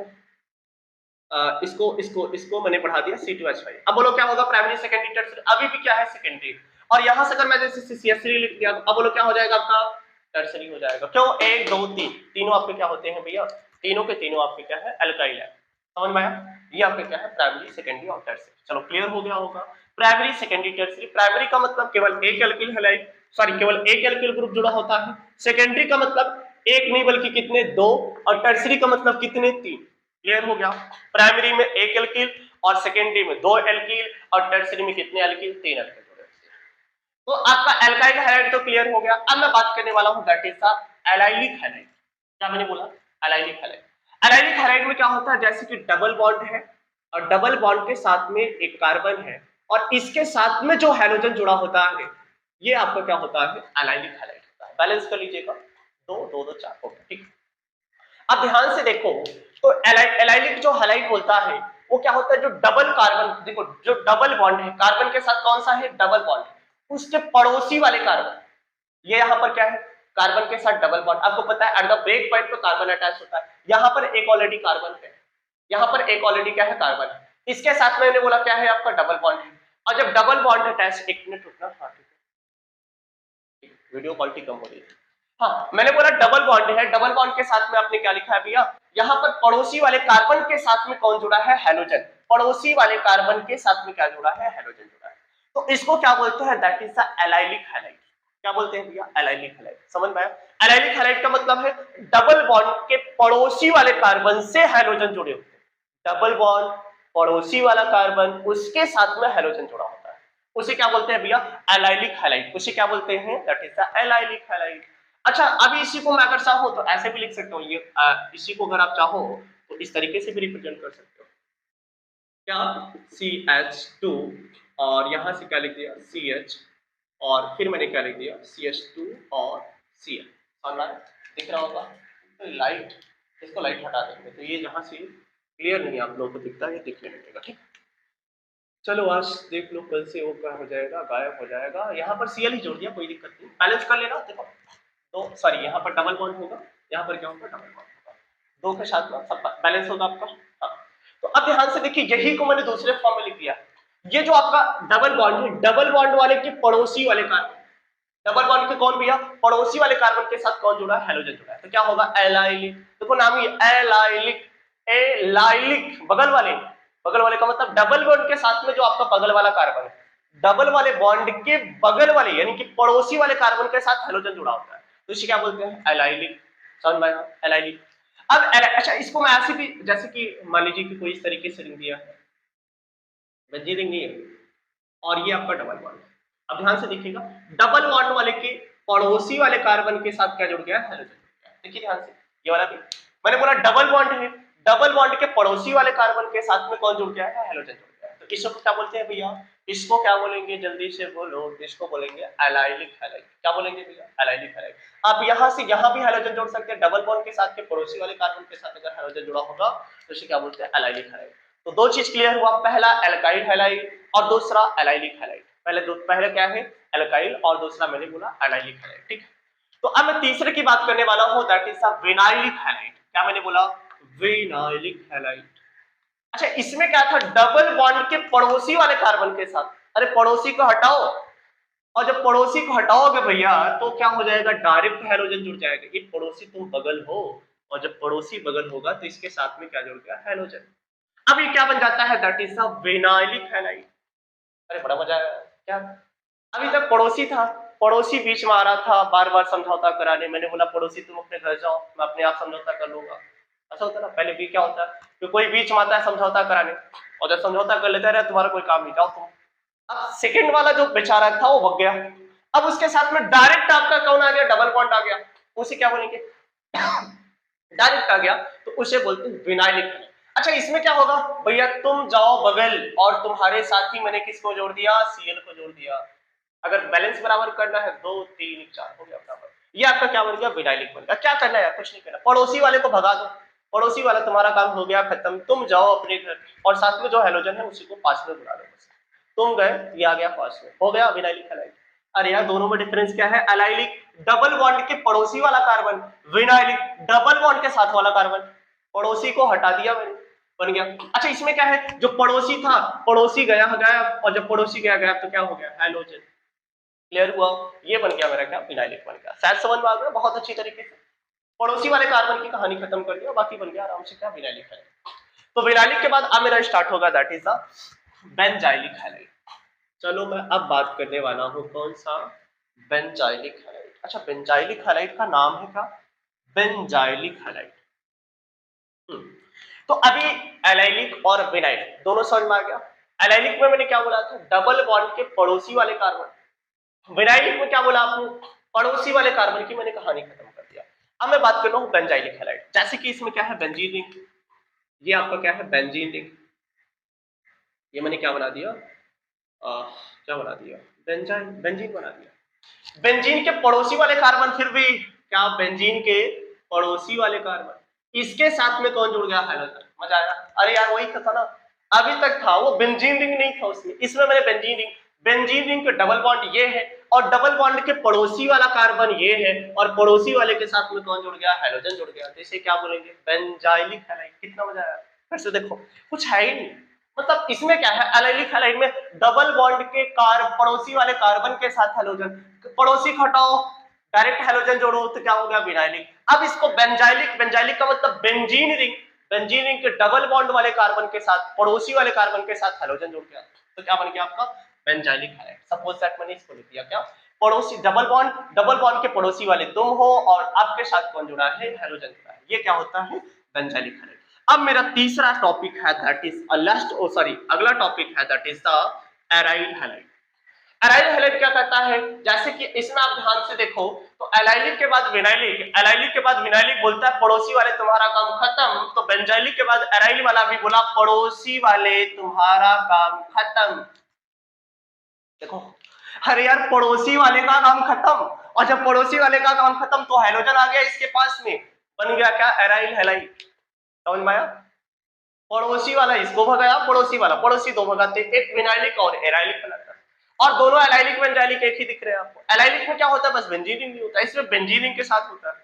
इसको इसको इसको मैंने बढ़ा दिया C2H5। अब बोलो क्या होगा, प्राइमरी, सेकेंडरी, टर्सरी? अभी भी क्या है, सेकेंडरी। और यहां से अगर मैं जैसे CH3 लिख दिया तो अब बोलो क्या हो जाएगा आपका, टर्सरी हो जाएगा। क्यों, एक दो तीन, तीनों आपके क्या होते हैं भैया, तीनों के तीनों आपके क्या है, एल्काइल है। समझ में आया? ये आपके क्या है, प्राइमरी, सेकेंडरी और टर्सरी। चलो क्लियर हो गया होगा। Primary, secondary, tertiary. प्राइमरी का मतलब केवल एक एल्किल हैलाइड, सॉरी केवल एक एल्किल ग्रुप जुड़ा होता है। सेकेंडरी का मतलब एक नहीं बल्कि कितने, दो। और टर्सरी का मतलब कितने, तीन। क्लियर हो गया। प्राइमरी में एक एल्किल और सेकेंडरी में दो एल्किल और टर्सरी में कितने एल्किल, तीन एल्किल। तो आपका एल्काइल हैलाइड तो क्लियर हो गया। अब मैं बात करने वाला हूं दैट इज एलाइलिक हैलाइड। क्या मैंने बोला, एलाइलिक हैलाइड। एलाइलिक हैलाइड में क्या होता है, जैसे कि डबल बॉन्ड है और डबल बॉन्ड के साथ में एक कार्बन है और इसके साथ में जो हैलोजन जुड़ा होता है, ये आपका क्या होता है, एलाइलिक हैलाइड होता है। बैलेंस कर लीजिएगा, दो दो दो चार हो गया, ठीक। अब ध्यान से देखो, तो एलाइलिक जो हैलाइड बोलता है वो क्या होता है, जो डबल कार्बन, देखो जो डबल बॉन्ड है, कार्बन के साथ कौन सा है, डबल बॉन्ड, उसके पड़ोसी वाले कार्बन, ये यहाँ पर क्या है, कार्बन के साथ डबल बॉन्ड। आपको पता है एट द ब्रेक पॉइंट तो कार्बन अटैच होता है, यहाँ पर एक ऑलरेडी कार्बन है, यहाँ पर एक ऑलरेडी क्या है, कार्बन है, इसके साथ में मैंने बोला क्या है आपका, डबल बॉन्ड है। और जब डबल बॉन्ड अटैच, एक मिनट रुकना, हाँ ठीक है, वीडियो क्वालिटी कम हो रही है। हाँ, मैंने बोला डबल बॉन्ड है, डबल बॉन्ड के साथ में आपने क्या लिखा है भैया, यहाँ पर पड़ोसी वाले कार्बन के साथ में कौन जुड़ा है, हेलोजन। पड़ोसी वाले कार्बन के साथ में क्या जुड़ा है, हेलोजन जुड़ा है। तो इसको क्या बोलते हैं, that is the allylic halide. क्या बोलते हैं भैया, एलाइलिक हैलाइड। समझ में आया? एलाइलिक हैलाइड का मतलब है डबल बॉन्ड के पड़ोसी वाले कार्बन से हेलोजन जुड़े होते हैं। डबल बॉन्ड, पड़ोसी वाला कार्बन, उसके साथ में हेलोजन जुड़ा होता है, उसे क्या बोलते हैं भैया, एलाइलिक हैलाइड। उसे क्या बोलते हैं, that is the allylic halide. अच्छा, अभी इसी को मैं अगर चाहूं तो ऐसे भी लिख सकता हूँ, ये इसी को अगर आप चाहो तो इस तरीके से भी रिप्रेजेंट कर सकते हो। क्या, CH2 और यहां से क्या लिख दिया, CH, और फिर मैंने क्या लिख दिया, CH2 और Cl। समझ दिख रहा होगा? तो लाइट, इसको लाइट हटा देंगे तो ये जहां से क्लियर नहीं आप लोगों को दिखता है, ये दिखने लगेगा, ठीक। चलो आज देख लो, कल से वो क्या हो जाएगा, गायब हो जाएगा। यहाँ पर Cl ही जोड़ दिया, कोई दिक्कत नहीं, बैलेंस कर लेना। देखो, तो सॉरी यहाँ पर डबल बॉन्ड होगा, यहाँ पर क्या होगा, डबल बॉन्ड होगा, दो के साथ में सब बैलेंस होगा आपका। हाँ। तो अब ध्यान से देखिए, यही को मैंने दूसरे फॉर्म में लिख दिया। ये जो आपका डबल बॉन्ड है, डबल बॉन्ड वाले के पड़ोसी वाले कार्बन, डबल बॉन्ड के कौन भैया, पड़ोसी वाले कार्बन के साथ कौन जुड़ा है, हेलोजन जुड़ा है, तो क्या होगा, एलाइलिक। देखो नाम ही एलाइलिक, एलाइलिक, बगल वाले, बगल वाले का मतलब डबल बॉन्ड के साथ में जो आपका बगल वाला कार्बन है, डबल वाले बॉन्ड के बगल वाले यानी कि पड़ोसी वाले कार्बन के साथ हेलोजन जुड़ा होता है, तो इसे क्या बोलते हैं, एलाइलिक। समझ में आया, एलाइलिक। अब अच्छा, इसको मैं ऐसे भी, जैसे कि मान लीजिए कि कोई इस तरीके से लिख दिया है, बेंजीन नहीं है, और ये आपका डबल बॉन्ड। अब ध्यान से देखिएगा, डबल बॉन्ड वाले के पड़ोसी वाले कार्बन के साथ क्या जुड़ गया, हेलोजन जुड़ गया। देखिए ध्यान से, ये वाला भी मैंने बोला डबल बॉन्ड है, डबल बॉन्ड के पड़ोसी वाले कार्बन के साथ में कौन जुड़ गया है, हेलोजन जुड़ गया है। तो इसको क्या बोलते हैं भैया, इसको क्या बोलेंगे, जल्दी से बोलो, इसको बोलेंगे एलाइलिक हैलाइड। क्या बोलेंगे भैया, एलाइलिक हैलाइड। आप यहां से यहां भी हेलोजन जोड़ सकते हैं, डबल बॉन्ड के साथ के पड़ोसी वाले कार्बन के साथ अगर हेलोजन जुड़ा होगा तो इसे क्या बोलते हैं, एलाइलिक हैलाइड। तो दो चीज क्लियर हुआ, पहला एल्काइल हैलाइड और दूसरा एलाइलिक हैलाइड। पहले क्या है, एल्काइल, और दूसरा मैंने बोला एलाइलिक हैलाइड, ठीक। तो अब मैं तीसरे की बात करने वाला हूं, that is the vinylic halide. क्या मैंने बोला, विनाइलिक हैलाइड। अच्छा, इसमें क्या था, डबल बॉन्ड के पड़ोसी वाले कार्बन के साथ। अरे पड़ोसी को हटाओ, और जब पड़ोसी को हटाओगे भैया तो क्या हो जाएगा, डायरेक्ट हैलोजन जुड़ जाएगा। ये पड़ोसी तुम बगल हो, और जब पड़ोसी बगल होगा तो इसके साथ में क्या जुड़ गया, हैलोजन। अब ये क्या बन जाता है, that is the vinylic halide. अरे बड़ा मजा आया क्या। अभी तक पड़ोसी था, पड़ोसी बीच में आ रहा था बार बार समझौता कराने। मैंने बोला पड़ोसी तुम अपने घर जाओ, मैं अपने आप समझौता कर लूंगा। ऐसा होता ना, पहले भी क्या होता है कि कोई बीच में आता है समझौता कराने, और जब समझौता कर लेता है तुम्हारा कोई काम नहीं, जाओ तुम। अब सेकंड वाला जो बेचारा था वो भग गया। अब उसके साथ में डायरेक्ट आपका कौन आ गया, डबल बॉन्ड आ गया। उसे क्या बोलेंगे, डायरेक्ट आ गया, तो उसे बोलते हैं विनाइलिक हैलाइड। अच्छा, इसमें क्या होगा भैया, तुम जाओ बगल और तुम्हारे साथ ही मैंने किसको जोड़ दिया, Cl को जोड़ दिया। अगर बैलेंस बराबर करना है 2 3 4 हो गया बराबर। ये आपका क्या बन गया, विनाइलिक बन गया। क्या करना है यार, कुछ नहीं करना, पड़ोसी वाले को भगा दो, पड़ोसी वाला तुम्हारा काम हो गया खत्म। तुम जाओ अपने घर, और साथ में जो हैलोजन है उसी को पास में बुला लो बस। तुम गए, ये आ गया पास में, हो गया विनाइलिक हैलाइड। अरे यार दोनों में डिफरेंस क्या है, एलाइलिक डबल बॉन्ड के पड़ोसी वाला कार्बन, विनाइलिक डबल बॉन्ड के साथ वाला कार्बन। पड़ोसी को हटा दिया मैंने, बन गया। अच्छा, इसमें क्या है, जो पड़ोसी था, पड़ोसी गया गायब, और जब पड़ोसी गया गायब तो क्या हो गया, हैलोजन। क्लियर हुआ, ये बन गया मेरा क्या, विनाइलिक बन गया। शायद समझ में आ गया बहुत अच्छी तरीके से। पड़ोसी वाले कार्बन की कहानी खत्म कर दिया, बाकी बन गया आराम से क्या, विनाइलिक हैलाइड। तो विनाइलिक के बाद अब मेरा स्टार्ट होगा, that is the benzylic halide. चलो मैं अब बात करने वाला हूं कौन सा, बेंजाइलिक हैलाइड। अच्छा, बेंजाइलिक हैलाइड का नाम है क्या, बेंजाइलिक हैलाइड। तो अभी एलाइलिक और विनाइल दोनों समझ में आ गया। एलाइलिक में मैंने क्या बोला था, डबल बॉन्ड के पड़ोसी वाले कार्बन। विनाइलिक में क्या बोला आपने, पड़ोसी वाले कार्बन की मैंने कहानी खत्म कर दिया। अब मैं बात कर रहा हूं बेंजाइलिक हैलाइड। जैसे कि इसमें क्या है, बेंजीन रिंग, ये आपका क्या है, बेंजीन रिंग। ये मैंने क्या बना दिया, क्या बना दिया, बेंजाइन, बेंजीन बना दिया। बेंजीन के पड़ोसी वाले कार्बन, फिर भी क्या, बेंजीन के पड़ोसी वाले कार्बन, इसके साथ में कौन जुड़ गया, हाइड्रोजन। मजा आया। अरे यार वही था ना, अभी तक था वो बेंजीन रिंग नहीं था उसमें, इसमें मैंने बेंजीन रिंग, बेंजीन रिंग के डबल बॉन्ड ये है, और डबल बॉन्ड के पड़ोसी वाला कार्बन ये है, और पड़ोसी वाले के साथ में कौन जुड़ गया, हाइड्रोजन जुड़ गया। तो इसे क्या बोलेंगे, बेंजाइलिक हैलाइड। कितना मजा आया। फिर से देखो, कुछ है ही नहीं। मतलब इसमें क्या है, एलाइलिक हैलाइड में डबल बॉन्ड के पड़ोसी वाले कार्बन के साथ हैलोजन, पड़ोसी हटाओ डायरेक्ट हैलोजन जोड़ो तो क्या हो गया, विनाइलिक। अब इसको बेंजाइलिक, बेंजाइलिक का मतलब बेंजीन रिंग, बेंजीन रिंग के डबल बॉन्ड वाले कार्बन के साथ पड़ोसी वाले कार्बन के साथ हैलोजन जुड़ गया, तो क्या बन गया आपका, बेंजाइलिक हैलाइड। सपोज दैट मैंने इसको लिख दिया क्या, पड़ोसी डबल बॉन्ड, डबल बॉन्ड के पड़ोसी वाले तुम हो और आपके साथ कौन जुड़ा है, हैलोजन जुड़ा है। ये क्या होता है, बेंजाइलिक हैलाइड। अब मेरा तीसरा टॉपिक है, that is last, oh sorry अगला टॉपिक है, that is the aryl halide. Aryl halide क्या कहता है, जैसे कि इसमें आप ध्यान से देखो तो एलाइलिक के बाद विनाइलिक, एलाइलिक के बाद विनाइलिक बोलता है पड़ोसी वाले तुम्हारा काम खत्म, तो बेंजाइलिक के बाद एराइल वाला भी बोला पड़ोसी वाले तुम्हारा काम खत्म। देखो, अरे यार पड़ोसी वाले का काम खत्म, और जब पड़ोसी वाले का काम खत्म तो हैलोजन आ गया इसके पास में, बन गया क्या, एराइल हैलाइड। समझ में आया, पड़ोसी वाला इसको भगाया, पड़ोसी वाला, पड़ोसी दो भगाते, एक विनाइलिक और एराइलिक बनाता, और दोनों एलाइलिक बेंजाइलिक एक ही दिख रहे हैं आपको। एलाइलिक में क्या होता है, बस बेंजीन नहीं होता है, इसमें बेंजीन के साथ होता है।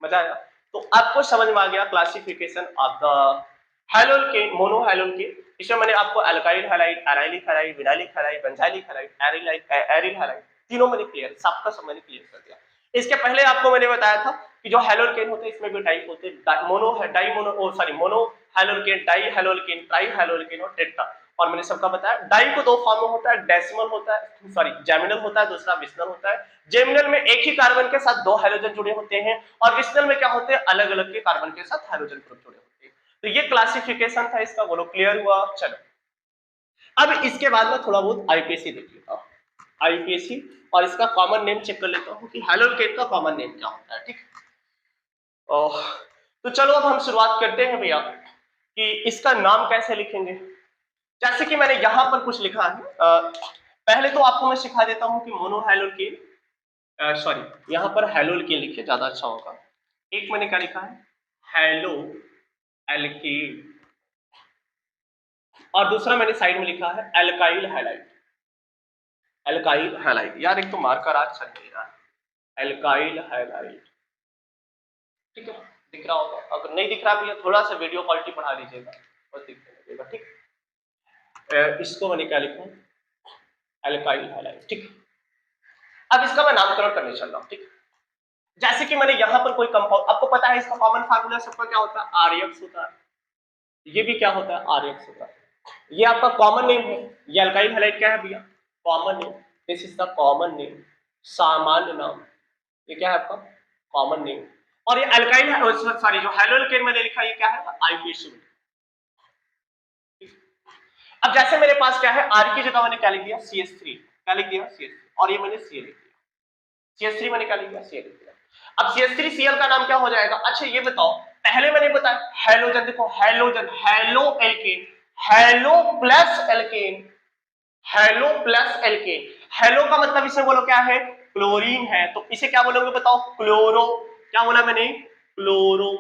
मजा आया। तो आपको समझ में आ गया classification of the haloalkane, mono haloalkane. इसमें मैंने आपको alkyl halide, allylic halide, vinylic halide, benzylic halide, aryl halide, तीनों मैंने क्लियर, सबका सब मैंने क्लियर कर दिया। इसके पहले आपको मैंने बताया था कि जो हैलोल्केन होते हैं इसमें भी टाइप होते हैं, मोनो है, डाई मोनो, ओ सॉरी मोनो हैलोल्केन, डाई हैलोल्केन, ट्राई हैलोल्केन और टेट्रा। और मैंने सबका बताया, डाई को दो फॉर्म में होता है, डेसिमल होता है, सॉरी जेमिनल होता है, दूसरा विस्नल होता है। जेमिनल में एक ही कार्बन के साथ दो हाइड्रोजन जुड़े होते हैं, और विस्नल में क्या होते हैं, अलग अलग के कार्बन के साथ हाइड्रोजन ग्रुप जुड़े होते हैं। तो ये क्लासिफिकेशन था इसका, बोलो क्लियर हुआ। चलो अब इसके बाद में थोड़ा बहुत आईपीएसी देख लेता हूं, आईपीएसी, और इसका कॉमन नेम चेक कर लेता हूं कि हैलोल्केन का कॉमन नेम क्या होता है, ठीक। तो चलो अब हम शुरुआत करते हैं भैया कि इसका नाम कैसे लिखेंगे। जैसे कि मैंने यहां पर कुछ लिखा है, पहले तो आपको मैं सिखा देता हूं कि मोनोहैलोल्केन, सॉरी यहां पर हैलोल्केन लिखिए ज्यादा अच्छा होगा। एक मैंने क्या लिखा है, हैलो एल्केन, और दूसरा मैंने साइड में लिखा है एल्काइल हैलाइड, एल्काइल हैलाइड। यार एक तो मार्कर आज चल नहीं रहा है, एल्काइल हैलाइड, ठीक है। दिख रहा होगा, अगर नहीं दिख रहा भैया थोड़ा सा वीडियो क्वालिटी बढ़ा लीजिएगा और दिखने लगेगा। ठीक, इसको मैंने क्या लिखा, एल्काइल हैलाइड। ठीक, अब इसका मैं नामकरण करने चल रहा हूं। ठीक, जैसे कि मैंने यहां पर कोई कंपाउंड, आपको पता है इसका कॉमन फार्मूला सबका क्या होता है, आरएक्स होता है, ये भी क्या होता है, आरएक्स होता है। ये आपका कॉमन नेम है, ये अल्काइल हैलाइड क्या है भैया, common name, this is the common name, सामान्य नाम, ये क्या है आपका कॉमन नेम। और ये अल्काइल सॉरी जो हैलोअल्केन मैंने लिखा ये क्या है, आईपीएसी। अब जैसे मेरे पास क्या है, आर की जगह मैंने क्या लिख दिया, CH3, क्या लिख दिया, CH3, और ये मैंने Ca लिख दिया, CH3 मैंने क्या लिख दिया, Ca लिख दिया। अब CH3Cl का नाम क्या हो जाएगा। अच्छा ये बताओ, पहले मैंने बताया हैलोजन, देखो halogen, halo alkane, halo plus alkane, halo plus alkane, halo का मतलब इसमें बोलो क्या है, क्लोरीन है, तो इसे क्या बोलोगे बताओ, क्लोरो, क्या बोला मैंने, क्लोरो,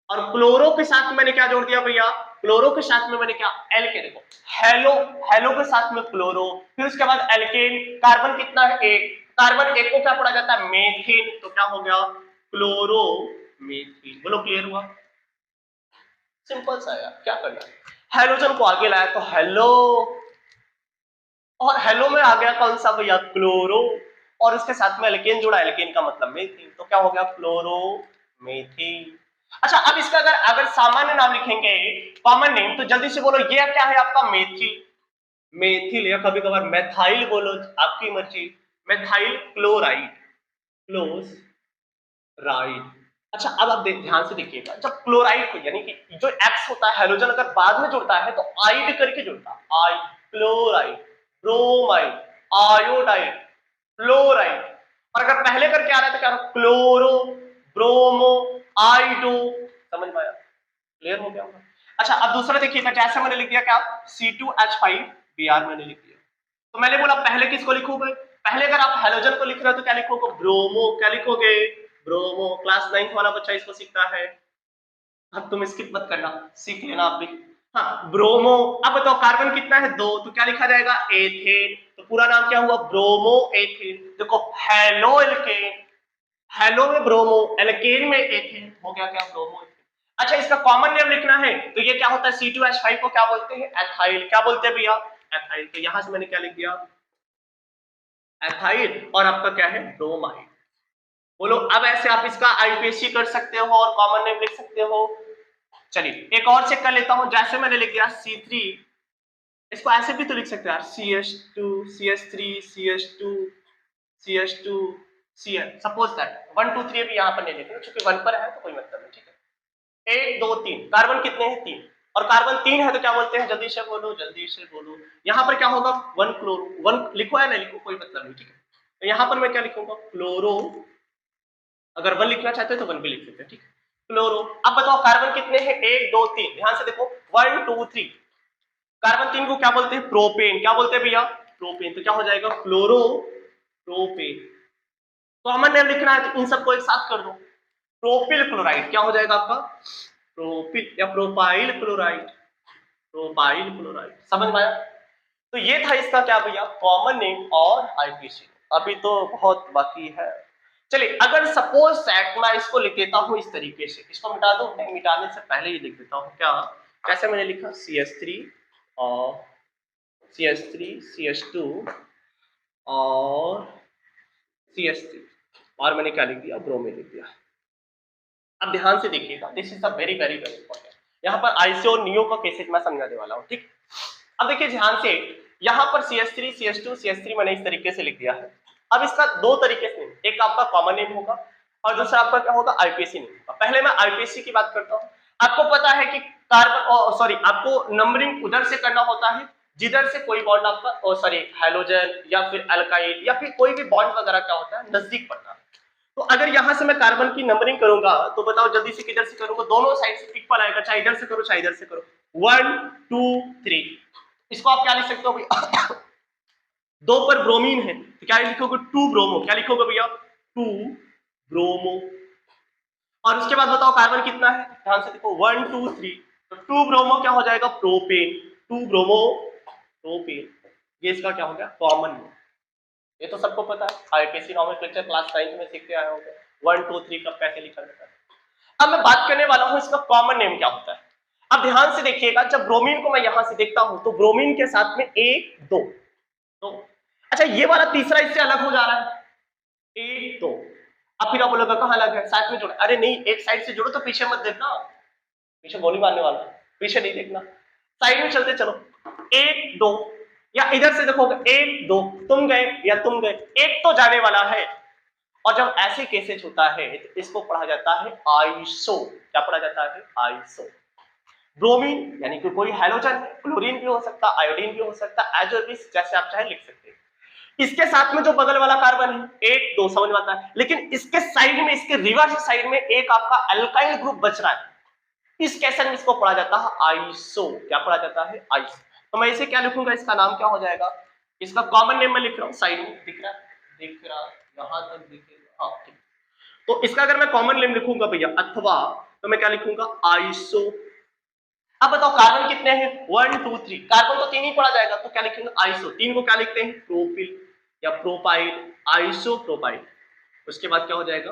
और क्लोरो के साथ मैंने क्या जोड़ दिया भैया, क्लोरो के साथ में मैंने क्या, एल्केन, देखो हेलो, हेलो के साथ में क्लोरो, फिर उसके बाद एल्केन, कार्बन कितना है, एक, कार्बन एक को क्या पढ़ा जाता है, मेथेन, तो क्या हो गया, क्लोरो मेथेन। बोलो क्लियर हुआ, सिंपल सा यार, क्या करना है, हेलोजन को आगे लाया तो हेलो, और हेलो में आ गया कौन सा भैया, क्लोरो, और उसके साथ में एल्केन जुड़ा, एल्केन का मतलब मेथेन, तो क्या हो गया, क्लोरो मेथेन। अच्छा अब इसका अगर अगर सामान्य नाम लिखेंगे, कॉमन नेम, तो जल्दी से बोलो ये क्या है आपका, मेथिल, मेथिल, या कभी कभार मेथाइल बोलो, आपकी मर्जी, मेथाइल क्लोराइड, क्लोराइड। अच्छा अब आप ध्यान से देखिएगा, जब क्लोराइड को यानी कि जो एक्स होता है हेलोजन अगर बाद में जुड़ता है तो आइड करके जुड़ता है, आई, क्लोराइड, ब्रोमाइड, आयोडाइड, फ्लोराइड, और अगर पहले करके आ रहा है तो क्या, क्लोरो, ब्रोमो, आइडो, समझ में आया, क्लियर हो गया होगा। अच्छा अब दूसरा देखिएगा, जैसे मैंने लिख दिया क्या, C2H5Br मैंने लिख दिया, तो मैंने बोला पहले किसको लिखोगे, पहले अगर आप हेलोजन को लिख रहे हो तो क्या लिखोगे, ब्रोमो, क्या लिखोगे, ब्रोमो, क्लास 9th वाला बच्चा इसको सीखता है, अब तुम स्किप मत करना, सीख लेना आप भी। हाँ ब्रोमो, अब बताओ कार्बन कितना है, दो, तो क्या लिखा जाएगा, एथेन, तो पूरा नाम क्या हुआ, ब्रोमो एथेन। देखो हेलो एल्केन, हेलो में ब्रोमो, एल्केन में एथेन, हो गया क्या, ब्रोमो एथेन। अच्छा इसका कॉमन नेम लिखना है तो ये क्या होता है, C2H5 को क्या बोलते हैं, एथाइल, क्या बोलते हैं भैया, एथाइल, तो यहां से मैंने क्या लिख दिया, एथाइल, और आपका क्या है, ब्रोमाइड। बोलो अब ऐसे आप इसका आईपीएसी कर सकते हो और कॉमन नेम लिख सकते हो। चलिए एक और चेक कर लेता हूं, जैसे मैंने लिख दिया C3, इसको ऐसे भी तो लिख सकते हैं यार, CH2, CH3, CH2, CH2, Cl, suppose that 1 2 3 भी यहां पर नहीं लिखेंगे क्योंकि 1 पर है तो कोई मतलब नहीं। ठीक है, 1 2 3, कार्बन कितने हैं, 3, और कार्बन 3 है तो क्या बोलते हैं, जल्दी से बोलो, जल्दी से बोलो, यहां पर क्या होगा, 1 क्लोरो, 1 लिखो या नहीं लिखो कोई मतलब नहीं। ठीक है, तो यहां पर मैं क्या लिखूंगा, क्लोरो, अगर 1 लिखना चाहते हो तो 1 भी लिख सकते हैं। ठीक है, क्लोरो। अब बताओ कार्बन कितने हैं, 1 2 3, ध्यान से देखो 1 2 3, कार्बन 3 को क्या बोलते हैं, प्रोपेन, क्या बोलते हैं भैया, प्रोपेन, तो क्या हो जाएगा, क्लोरो प्रोपेन। कॉमन नेम लिखना है तो इन सबको एक साथ कर दो, प्रोपिल क्लोराइड, क्या हो जाएगा आपका, प्रोपिल या प्रोपाइल क्लोराइड, प्रोपाइल क्लोराइड, समझ में आया। तो ये था इसका क्या भैया, कॉमन नेम और आईपीसी, अभी तो बहुत बाकी है। चलिए अगर सपोज दैट मैं इसको लिख देता हूं इस तरीके से, इसको मिटा दो, नहीं मिटाने से पहले ही लिख देता हूं क्या, कैसे मैंने लिखा, CH3 और CH3 CH2 और CH3, और मैंने क्या लिख दिया, ब्रोमीन लिख दिया। अब ध्यान से देखिएगा, this is a very very very important, यहाँ पर आइसो और नियो का केसेस मैं समझाने वाला हूँ। ठीक, अब देखिए ध्यान से, यहाँ पर CH3 CH2 CH3 मैंने इस तरीके से लिख दिया है। अब इसका दो तरीके से, एक आपका कॉमन नेम होगा और दूसरा आपका क्या होगा, आईपीएसी नेम होगा। पहले मैं आईपीएसी की बात करता हूँ। आपको पता है कि कार्बन, सॉरी आपको नंबरिंग उधर से करना होता है जिधर से कोई बॉन्ड आपका, सॉरी हेलोजन या फिर अल्काइल या फिर कोई भी बॉन्ड वगैरह क्या होता है, नजदीक पड़ता है। तो अगर यहां से मैं कार्बन की नंबरिंग करूंगा तो बताओ जल्दी से किधर से करूंगा, दोनों साइड से इक्वल आएगा, चाहे इधर से करो चाहे इधर से करो, 1 2 3। इसको आप क्या लिख सकते हो भैया, 2 पर ब्रोमीन है तो क्या लिखोगे, 2 ब्रोमो, क्या लिखोगे भैया, 2 ब्रोमो। और उसके बाद बताओ कार्बन कितना है, ध्यान से देखो 1 2 3, तो 2 ब्रोमो क्या हो जाएगा, प्रोपेन, 2 ब्रोमो प्रोपेन, ये इसका क्या हो गया, कॉमन। ये तो सबको पता है, आईपीसी नोमेनक्लेचर क्लास 9 में सीखते आए होंगे, 1 2 3 कब कैसे लिखा जाता है। अब मैं बात करने वाला हूं इसका कॉमन नेम क्या होता है। अब ध्यान से देखिएगा, जब ब्रोमीन को मैं यहां से देखता हूं तो ब्रोमीन के साथ में एक दो, तो अच्छा ये वाला तीसरा इससे अलग हो जा रहा है, एक दो। अब फिर आप बोलोगे कहां अलग है, साथ में जोड़ा, अरे नहीं, एक साइड से जोड़ो तो पीछे मत देखना, पीछे गोली मारने वाला, पीछे नहीं देखना, साइड में चलते चलो, एक दो, या इधर से देखोगे एक दो, तुम गए या तुम गए, एक तो जाने वाला है। और जब ऐसे केसेस होता है तो इसको पढ़ा जाता है आइसो। क्या पढ़ा जाता है, आइसो। ब्रोमीन यानी कि कोई हैलोजन, क्लोरीन भी हो सकता, आयोडीन भी हो सकता, एजोबिस, जैसे आप चाहे लिख सकते हैं। इसके साथ में जो बगल वाला कार्बन है एक दो, समझ में आता है, लेकिन इसके साइड में, इसके रिवर्स साइड में एक आपका अल्काइल ग्रुप बच रहा है, इस केस में इसको पढ़ा जाता है आइसो। क्या पढ़ा जाता है, आइसो। तो मैं इसे क्या लिखूंगा, इसका नाम क्या हो जाएगा, इसका कॉमन नेम मैं लिख रहा हूं, साइड में दिख रहा, दिख रहा, यहां तक दिखेगा, हाँ ठीक। तो इसका अगर मैं कॉमन नेम लिखूंगा भैया अथवा, तो मैं क्या लिखूंगा, आइसो। अब बताओ कार्बन कितने हैं, 1 2 3, कार्बन तो 3 ही पढ़ा जाएगा, तो क्या लिखेंगे, आइसो। 3 को क्या लिखते हैं, प्रोपिल या प्रोपाइल, आइसो प्रोपाइल। उसके बाद क्या हो जाएगा,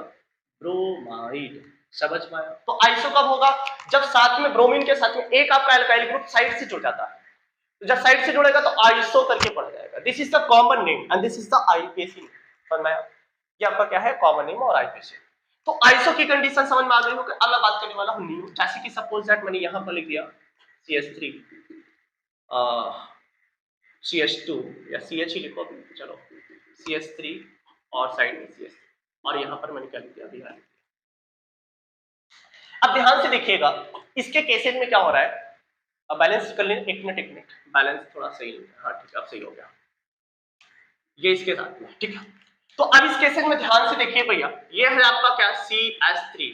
ब्रोमाइड। समझ में आया। तो आइसो कब होगा, जब साथ में ब्रोमीन के साथ में एक आपका अल्काइल ग्रुप साइड से जुड़ जाता है, तो जब साइड से जुड़ेगा तो आइसो करके पढ़ा जाएगा। This is the common name and this is the IPC. समझ में आया, ये आपका क्या है, कॉमन नेम और आईपीसी। तो आइसो की कंडीशन समझ में आ गई हो। अब मैं बात करने वाला हूं न्यू, जैसे कि सपोज दैट मैंने यहां पर लिख दिया CH3 CH2 या CH ही लिखो, चलो CH3 और साइड में CH3, और यहां पर मैंने क्या लिख दिया, बिहार। अब ध्यान से देखिएगा इसके केसेस में क्या हो रहा है। अब बैलेंस कर लें, एक मिनट, बैलेंस थोड़ा सही नहीं है, हाँ ठीक है, अब सही हो गया, ये इसके साथ में, ठीक है। तो अब इस केसेस में ध्यान से देखिए भैया, ये है आपका क्या, CH3,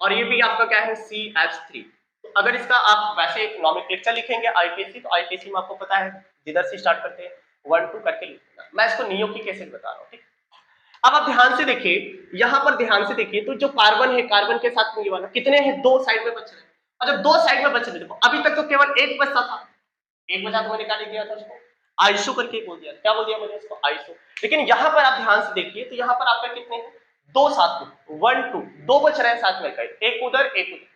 और ये भी आपका क्या है, CH3। तो अगर इसका आप वैसे नोमेनक्लेचर लिखेंगे आईपीसी, तो आईपीसी में आपको पता है जिधर से स्टार्ट करते हैं 1 2 करके लिखना, मैं इसको नियो की केसेस बता रहा हूँ, ठीक। अब आप ध्यान से देखिए, यहां पर ध्यान से देखिए, तो जो कार्बन है, कार्बन के साथ में ये वाला कितने हैं, दो साइड में बच रहे हैं। और जब दो साइड में बच रहे, देखो अभी तक तो केवल एक बचता था, एक बचा तो मैंने क्या लिख दिया था उसको, आइसो करके बोल दिया, क्या बोल दिया मैंने उसको, आइसो। लेकिन यहां पर आप ध्यान से देखिए, तो यहां पर आपका कितने हैं, दो साथ में, 1 2, दो बच रहे हैं साथ में, एक उधर एक उधर,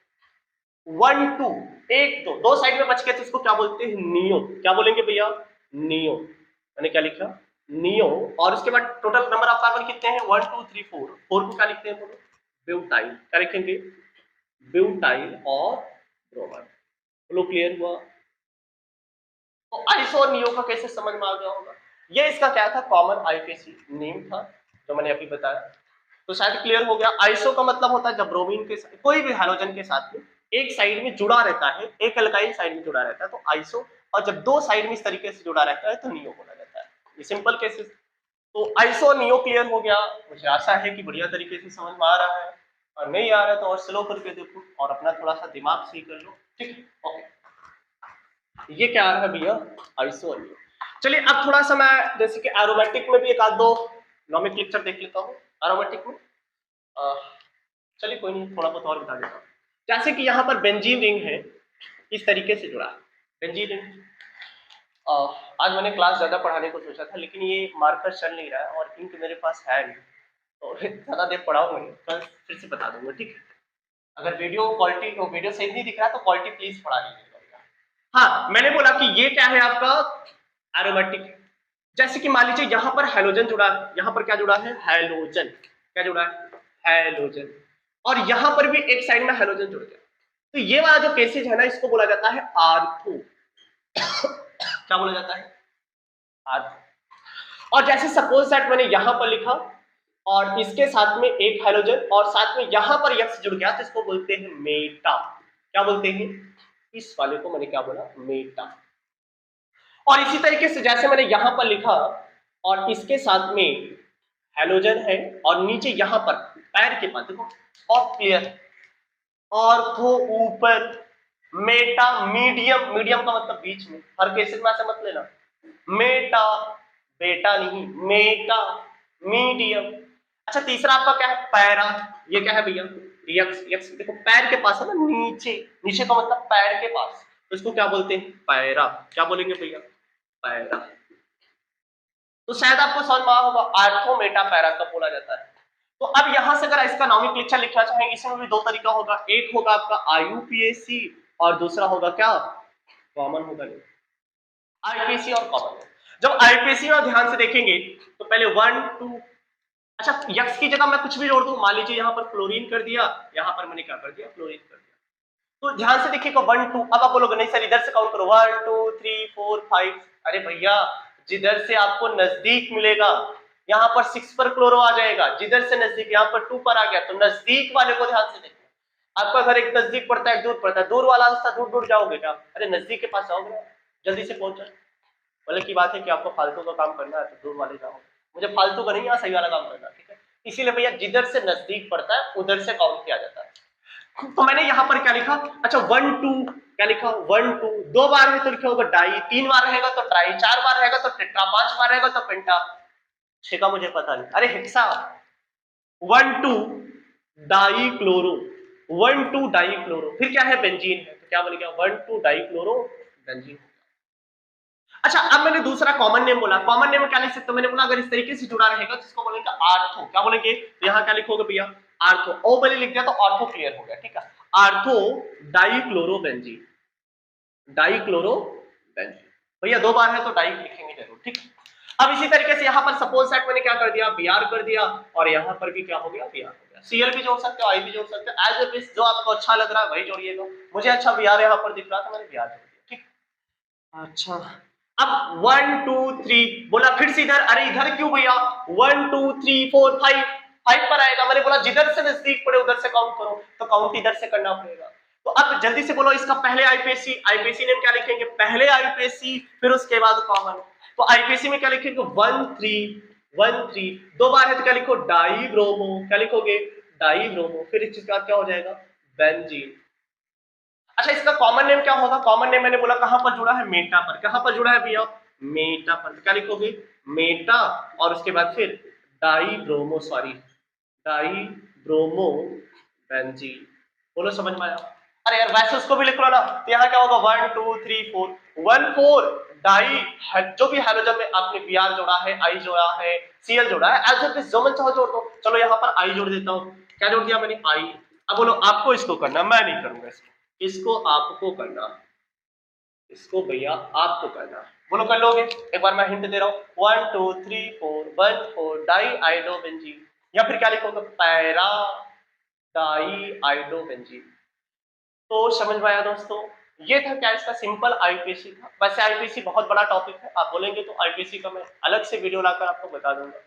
1 2, एक दो, दो साइड में बच गए, तो इसको क्या बोलते हैं, नियो। क्या बोलेंगे भैया, नियो। मैंने क्या लिखा, नियो। और उसके बाद टोटल नंबर ऑफ कार्बन कितने हैं, 1 2 3 4, 4 को क्या लिखते हैं, बोलो ब्यूटाइल। क्या लिखेंगे, ब्यूटाइल और ब्रोमाइड। बोलो क्लियर हुआ। तो आइसो और नियो का कैसे समझ में आ गया होगा। ये इसका क्या था, कॉमन आईपीसी नेम था जो मैंने अभी बताया, तो शायद क्लियर हो गया। आइसो का मतलब होता है जब ब्रोमीन के साथ, कोई भी हैलोजन के साथ में एक साइड में जुड़ा रहता है, एक अल्काइल साइड में जुड़ा रहता है, तो आइसो। और जब दो साइड में इस तरीके से जुड़ा रहता है तो नियो बोला जाता है। ये सिंपल केसेस। तो आइसो नियो क्लियर हो गया। मुझे आशा है कि बढ़िया तरीके से समझ में आ रहा है, और नहीं आ रहा है तो और स्लो करके देखो और अपना थोड़ा सा दिमाग सही कर लो, ठीक है। ओके, ये क्या आ रहा है भैया, आइसो और नियो। चलिए अब थोड़ा सा मैं जैसे कि एरोमेटिक में भी एक आध दो नोमेनक्लेचर देख लेता हूँ एरोमेटिक में। चलिए कोई नहीं, थोड़ा बहुत और बता देता हूँ। जैसे कि यहाँ पर बेंजीन रिंग है, इस तरीके से जुड़ा है बेंजीन रिंग। आज मैंने क्लास ज्यादा पढ़ाने को सोचा था, लेकिन ये मार्कर चल नहीं रहा है और इंक मेरे पास है नहीं, तो ज्यादा देर पढ़ाऊंगा नहीं, कल फिर से बता दूंगा, ठीक है। अगर वीडियो क्वालिटी, वीडियो सही नहीं दिख रहा तो क्वालिटी प्लीज पढ़ा लीजिएगा। हाँ, मैंने बोला कि ये क्या है आपका एरोमेटिक। जैसे कि मान लीजिए यहाँ पर हैलोजन जुड़ा है, यहाँ पर क्या जुड़ा है, हैलोजन। क्या जुड़ा है, हैलोजन। और यहाँ पर भी एक साइड में हैलोजन जुड़ गया, तो ये वाला जो केसेज है ना, इसको बोला जाता है आर्थो। क्या बोला जाता है, आर्थो। और जैसे सपोज दैट मैंने यहां पर लिखा और इसके साथ में एक हैलोजन और साथ में यहां पर यक्स जुड़ गया, तो इसको बोलते हैं मेटा। क्या बोलते हैं, इस वाले को मैंने क्या बोला, मेटा। और इसी तरीके से जैसे मैंने यहां पर लिखा और इसके साथ में हैलोजन है और नीचे यहां पर पैर के पास देखो, और क्लियर, ऑर्थो ऊपर, मेटा मीडियम, मीडियम का मतलब बीच में, हर केसेस में ऐसा मत लेना, मेटा बेटा नहीं, मेटा मीडियम। अच्छा तीसरा आपका क्या है, पैरा। ये क्या है भैया, यक्स। यक्स देखो पैर के पास है ना, नीचे, नीचे का मतलब पैर के पास, तो इसको क्या बोलते हैं, पैरा। क्या बोलेंगे भैया, पैरा। तो शायद आपको समझ में आया होगा आर्थो मेटा पैरा कब बोला जाता है। तो अब यहां से अगर इसका नॉमेनक्लेचर लिखना चाहेंगे, इसमें भी दो तरीका होगा, एक होगा आपका आईयूपीएसी और दूसरा होगा क्या, कॉमन होगा। नहीं, आईपीएसी और कॉमन। जब आईपीएसी में ध्यान से देखेंगे तो पहले 1 2, अच्छा यक्स की जगह मैं कुछ भी जोड़ दूं, मान लीजिए यहां पर फ्लोरीन कर दिया, यहां पर मैंने क्या कर दिया, फ्लोरीन कर दिया। तो ध्यान से देखिएगा 1 2, अब आप बोलोगे नहीं सर इधर से काउंट करो 1 2 3 4 5, अरे भैया जिधर से आपको नजदीक मिलेगा यहाँ पर 6 पर क्लोरो आ जाएगा, जिधर से नजदीक यहाँ पर 2 पर आ गया, तो नजदीक वाले को ध्यान से देखना। आपका घर एक नजदीक पड़ता है, दूर पड़ता है, दूर वाला रास्ता दूर दूर जाओगे क्या, अरे नजदीक के पास जाओगे, जल्दी से पहुंच जाए। बोले की बात है कि आपको फालतू का काम करना है तो दूर वाले जाओ, मुझे फालतू का नहीं, यहाँ सही वाला काम करना, ठीक है। इसीलिए भैया जिधर से नजदीक पड़ता है उधर से काउंट किया जाता है। तो मैंने यहाँ पर क्या लिखा, अच्छा 1 2 क्या लिखा, 1 2, 2 बार है तो लिखा होगा डाई, 3 बार रहेगा तो ट्राई, 4 बार रहेगा तो टेट्रा, 5 बार रहेगा तो पेंटा, 6 का मुझे पता नहीं, अरे hexa. 1 2 die chloro, 1 2 die chloro, फिर क्या है बेंजीन है, तो क्या बनेगा 1 2 डाई क्लोरो बेंजीन। अच्छा अब मैंने दूसरा कॉमन नेम बोला, कॉमन नेम क्या लिख सकते हो, मैंने बोला अगर इस तरीके से जुड़ा रहेगा तो इसको बोलेंगे आर्थो, क्या बोलेंगे, तो यहाँ क्या लिखोगे भैया आर्थो, ओ पहले लिख दिया तो आर्थो क्लियर हो गया, ठीक है। आर्थो डाइक्लोरोबेंजीन, डाइक्लोरोबेंजीन, भैया 2 बार है तो डाई लिखेंगे जरूर, ठीक। अब इसी तरीके से यहाँ पर सपोज दैट मैंने क्या कर दिया, बीआर कर दिया, और यहाँ पर भी क्या हो गया, बीआर हो गया। सीएल भी जोड़ सकते हो, आई भी जोड़ सकते हो, एज इट इज जो आपको अच्छा लग रहा है वही जोड़िएगा। मुझे अच्छा बीआर यहाँ पर दिख रहा था, मैंने बीआर जोड़ दिया, ठीक। अच्छा अब 1 2 3 बोला फिर से इधर, अरे इधर क्यों भैया, 1 2 3 4 5, 5 पर आएगा, मैंने बोला जिधर से नजदीक पड़े उधर से काउंट करो, तो काउंट इधर से करना पड़ेगा। तो अब जल्दी से बोलो इसका पहले आईपीएसी, आईपीएसी नेम क्या लिखेंगे, पहले आईपीएसी फिर उसके बाद कॉमन। तो आईपीएसी में क्या लिखेंगे 1 3 1 3, 2 बार है तो क्या लिखो डाई ब्रोमो, क्या लिखोगे डाई ब्रोमो, फिर इस चीज का क्या हो जाएगा बेंजीन। अच्छा इसका कॉमन नेम क्या होगा, कॉमन नेम मैंने बोला कहां पर जुड़ा है, मेटा पर, कहां पर जुड़ा है भैया मेटा पर, क्या लिखोगे मेटा, और उसके बाद फिर die bromo, sorry die bromo benzene. बोलो समझ में आया, अरे यार वैसे उसको भी लिख लो ना, तो यहाँ क्या होगा 1 2 3 4 1 4 डाई, जो भी हाइड्रोजन में आपने बीआर जोड़ा है, आई जोड़ा है, सीएल जोड़ा है, एज इट इज जो मन चाहो जोड़ दो। चलो यहाँ पर आई जोड़ देता हूँ, क्या जोड़ दिया मैंने आई। अब बोलो आपको इसको करना, मैं नहीं करूंगा इसको आपको करना, इसको भैया आपको करना, बोलो कर लोगे, एक बार मैं हिंट दे रहा हूं 1 2 3 4 1 4 डाई आइडोबेंजीन, या फिर क्या लिखोगे पैरा डाई आइडोबेंजीन। तो समझ में आया दोस्तों, ये था क्या इसका सिंपल आईपीएसी था। वैसे आईपीएसी बहुत बड़ा टॉपिक है, आप बोलेंगे तो आईपीएसी का मैं अलग से वीडियो लाकर आपको बता दूंगा।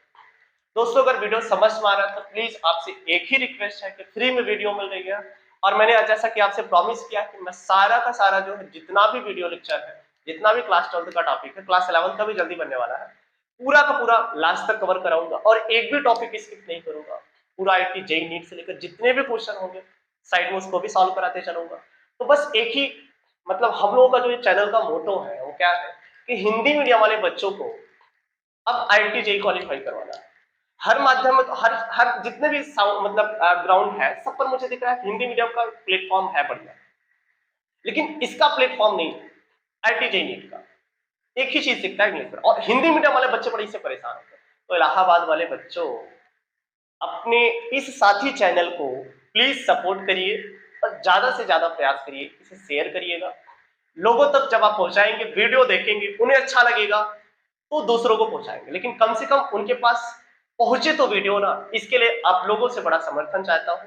दोस्तों अगर वीडियो समझ में आ रहा है तो प्लीज आपसे एक ही रिक्वेस्ट है कि फ्री में वीडियो मिल रही है, और मैंने जैसा कि आपसे प्रॉमिस किया कि मैं सारा का सारा जो है जितना भी वीडियो लेक्चर है, जितना भी क्लास 12 का टॉपिक है, क्लास 11 का भी जल्दी बनने वाला है, पूरा का पूरा लास्ट तक कवर कराऊंगा, और एक भी टॉपिक स्किप नहीं करूंगा। पूरा आईटी जेईई नीट से लेकर जितने भी क्वेश्चन होंगे साइड में उसको भी सॉल्व कराते चलूंगा। तो बस एक ही मतलब हम लोगों का जो चैनल का मोटो है वो क्या है कि हिंदी मीडियम वाले बच्चों को अब आईटी जेईई क्वालिफाई करवाना है। हर माध्यम में तो हर हर जितने भी मतलब ग्राउंड है सब पर मुझे दिख रहा है हिंदी मीडियम का प्लेटफॉर्म है बढ़िया, लेकिन इसका प्लेटफॉर्म नहीं है आईटी जेईई नीट का। एक ही चीज दिखता है इंग्लिश पर, और हिंदी मीडियम वाले बच्चे बड़े इससे परेशान होते हैं। तो इलाहाबाद वाले बच्चों अपने इस साथी चैनल को प्लीज सपोर्ट करिए, और ज्यादा से ज्यादा प्रयास करिए, इसे शेयर करिएगा। लोगों तक जब आप पहुंचाएंगे, वीडियो देखेंगे, उन्हें अच्छा लगेगा तो दूसरों को पहुंचाएंगे, लेकिन कम से कम उनके पास पहुंचे तो वीडियो ना, इसके लिए आप लोगों से बड़ा समर्थन चाहता हूं।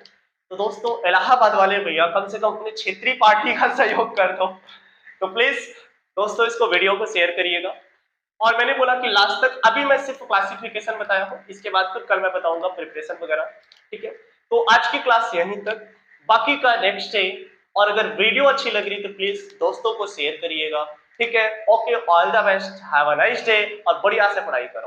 तो दोस्तों इलाहाबाद वाले भैया कम से कम अपने क्षेत्रीय पार्टी का सहयोग कर दो। तो प्लीज दोस्तों इसको वीडियो को शेयर करिएगा। और मैंने बोला कि लास्ट तक अभी मैं सिर्फ क्लासिफिकेशन बताया हूं, इसके बाद फिर कल मैं बताऊंगा प्रिपरेशन वगैरह, ठीक है। तो आज की क्लास यहीं तक, बाकी का नेक्स्ट डे। और अगर वीडियो अच्छी लग रही तो प्लीज दोस्तों को शेयर करिएगा, ठीक है। Okay, all the best, have a nice day, और बढ़िया से पढ़ाई करो।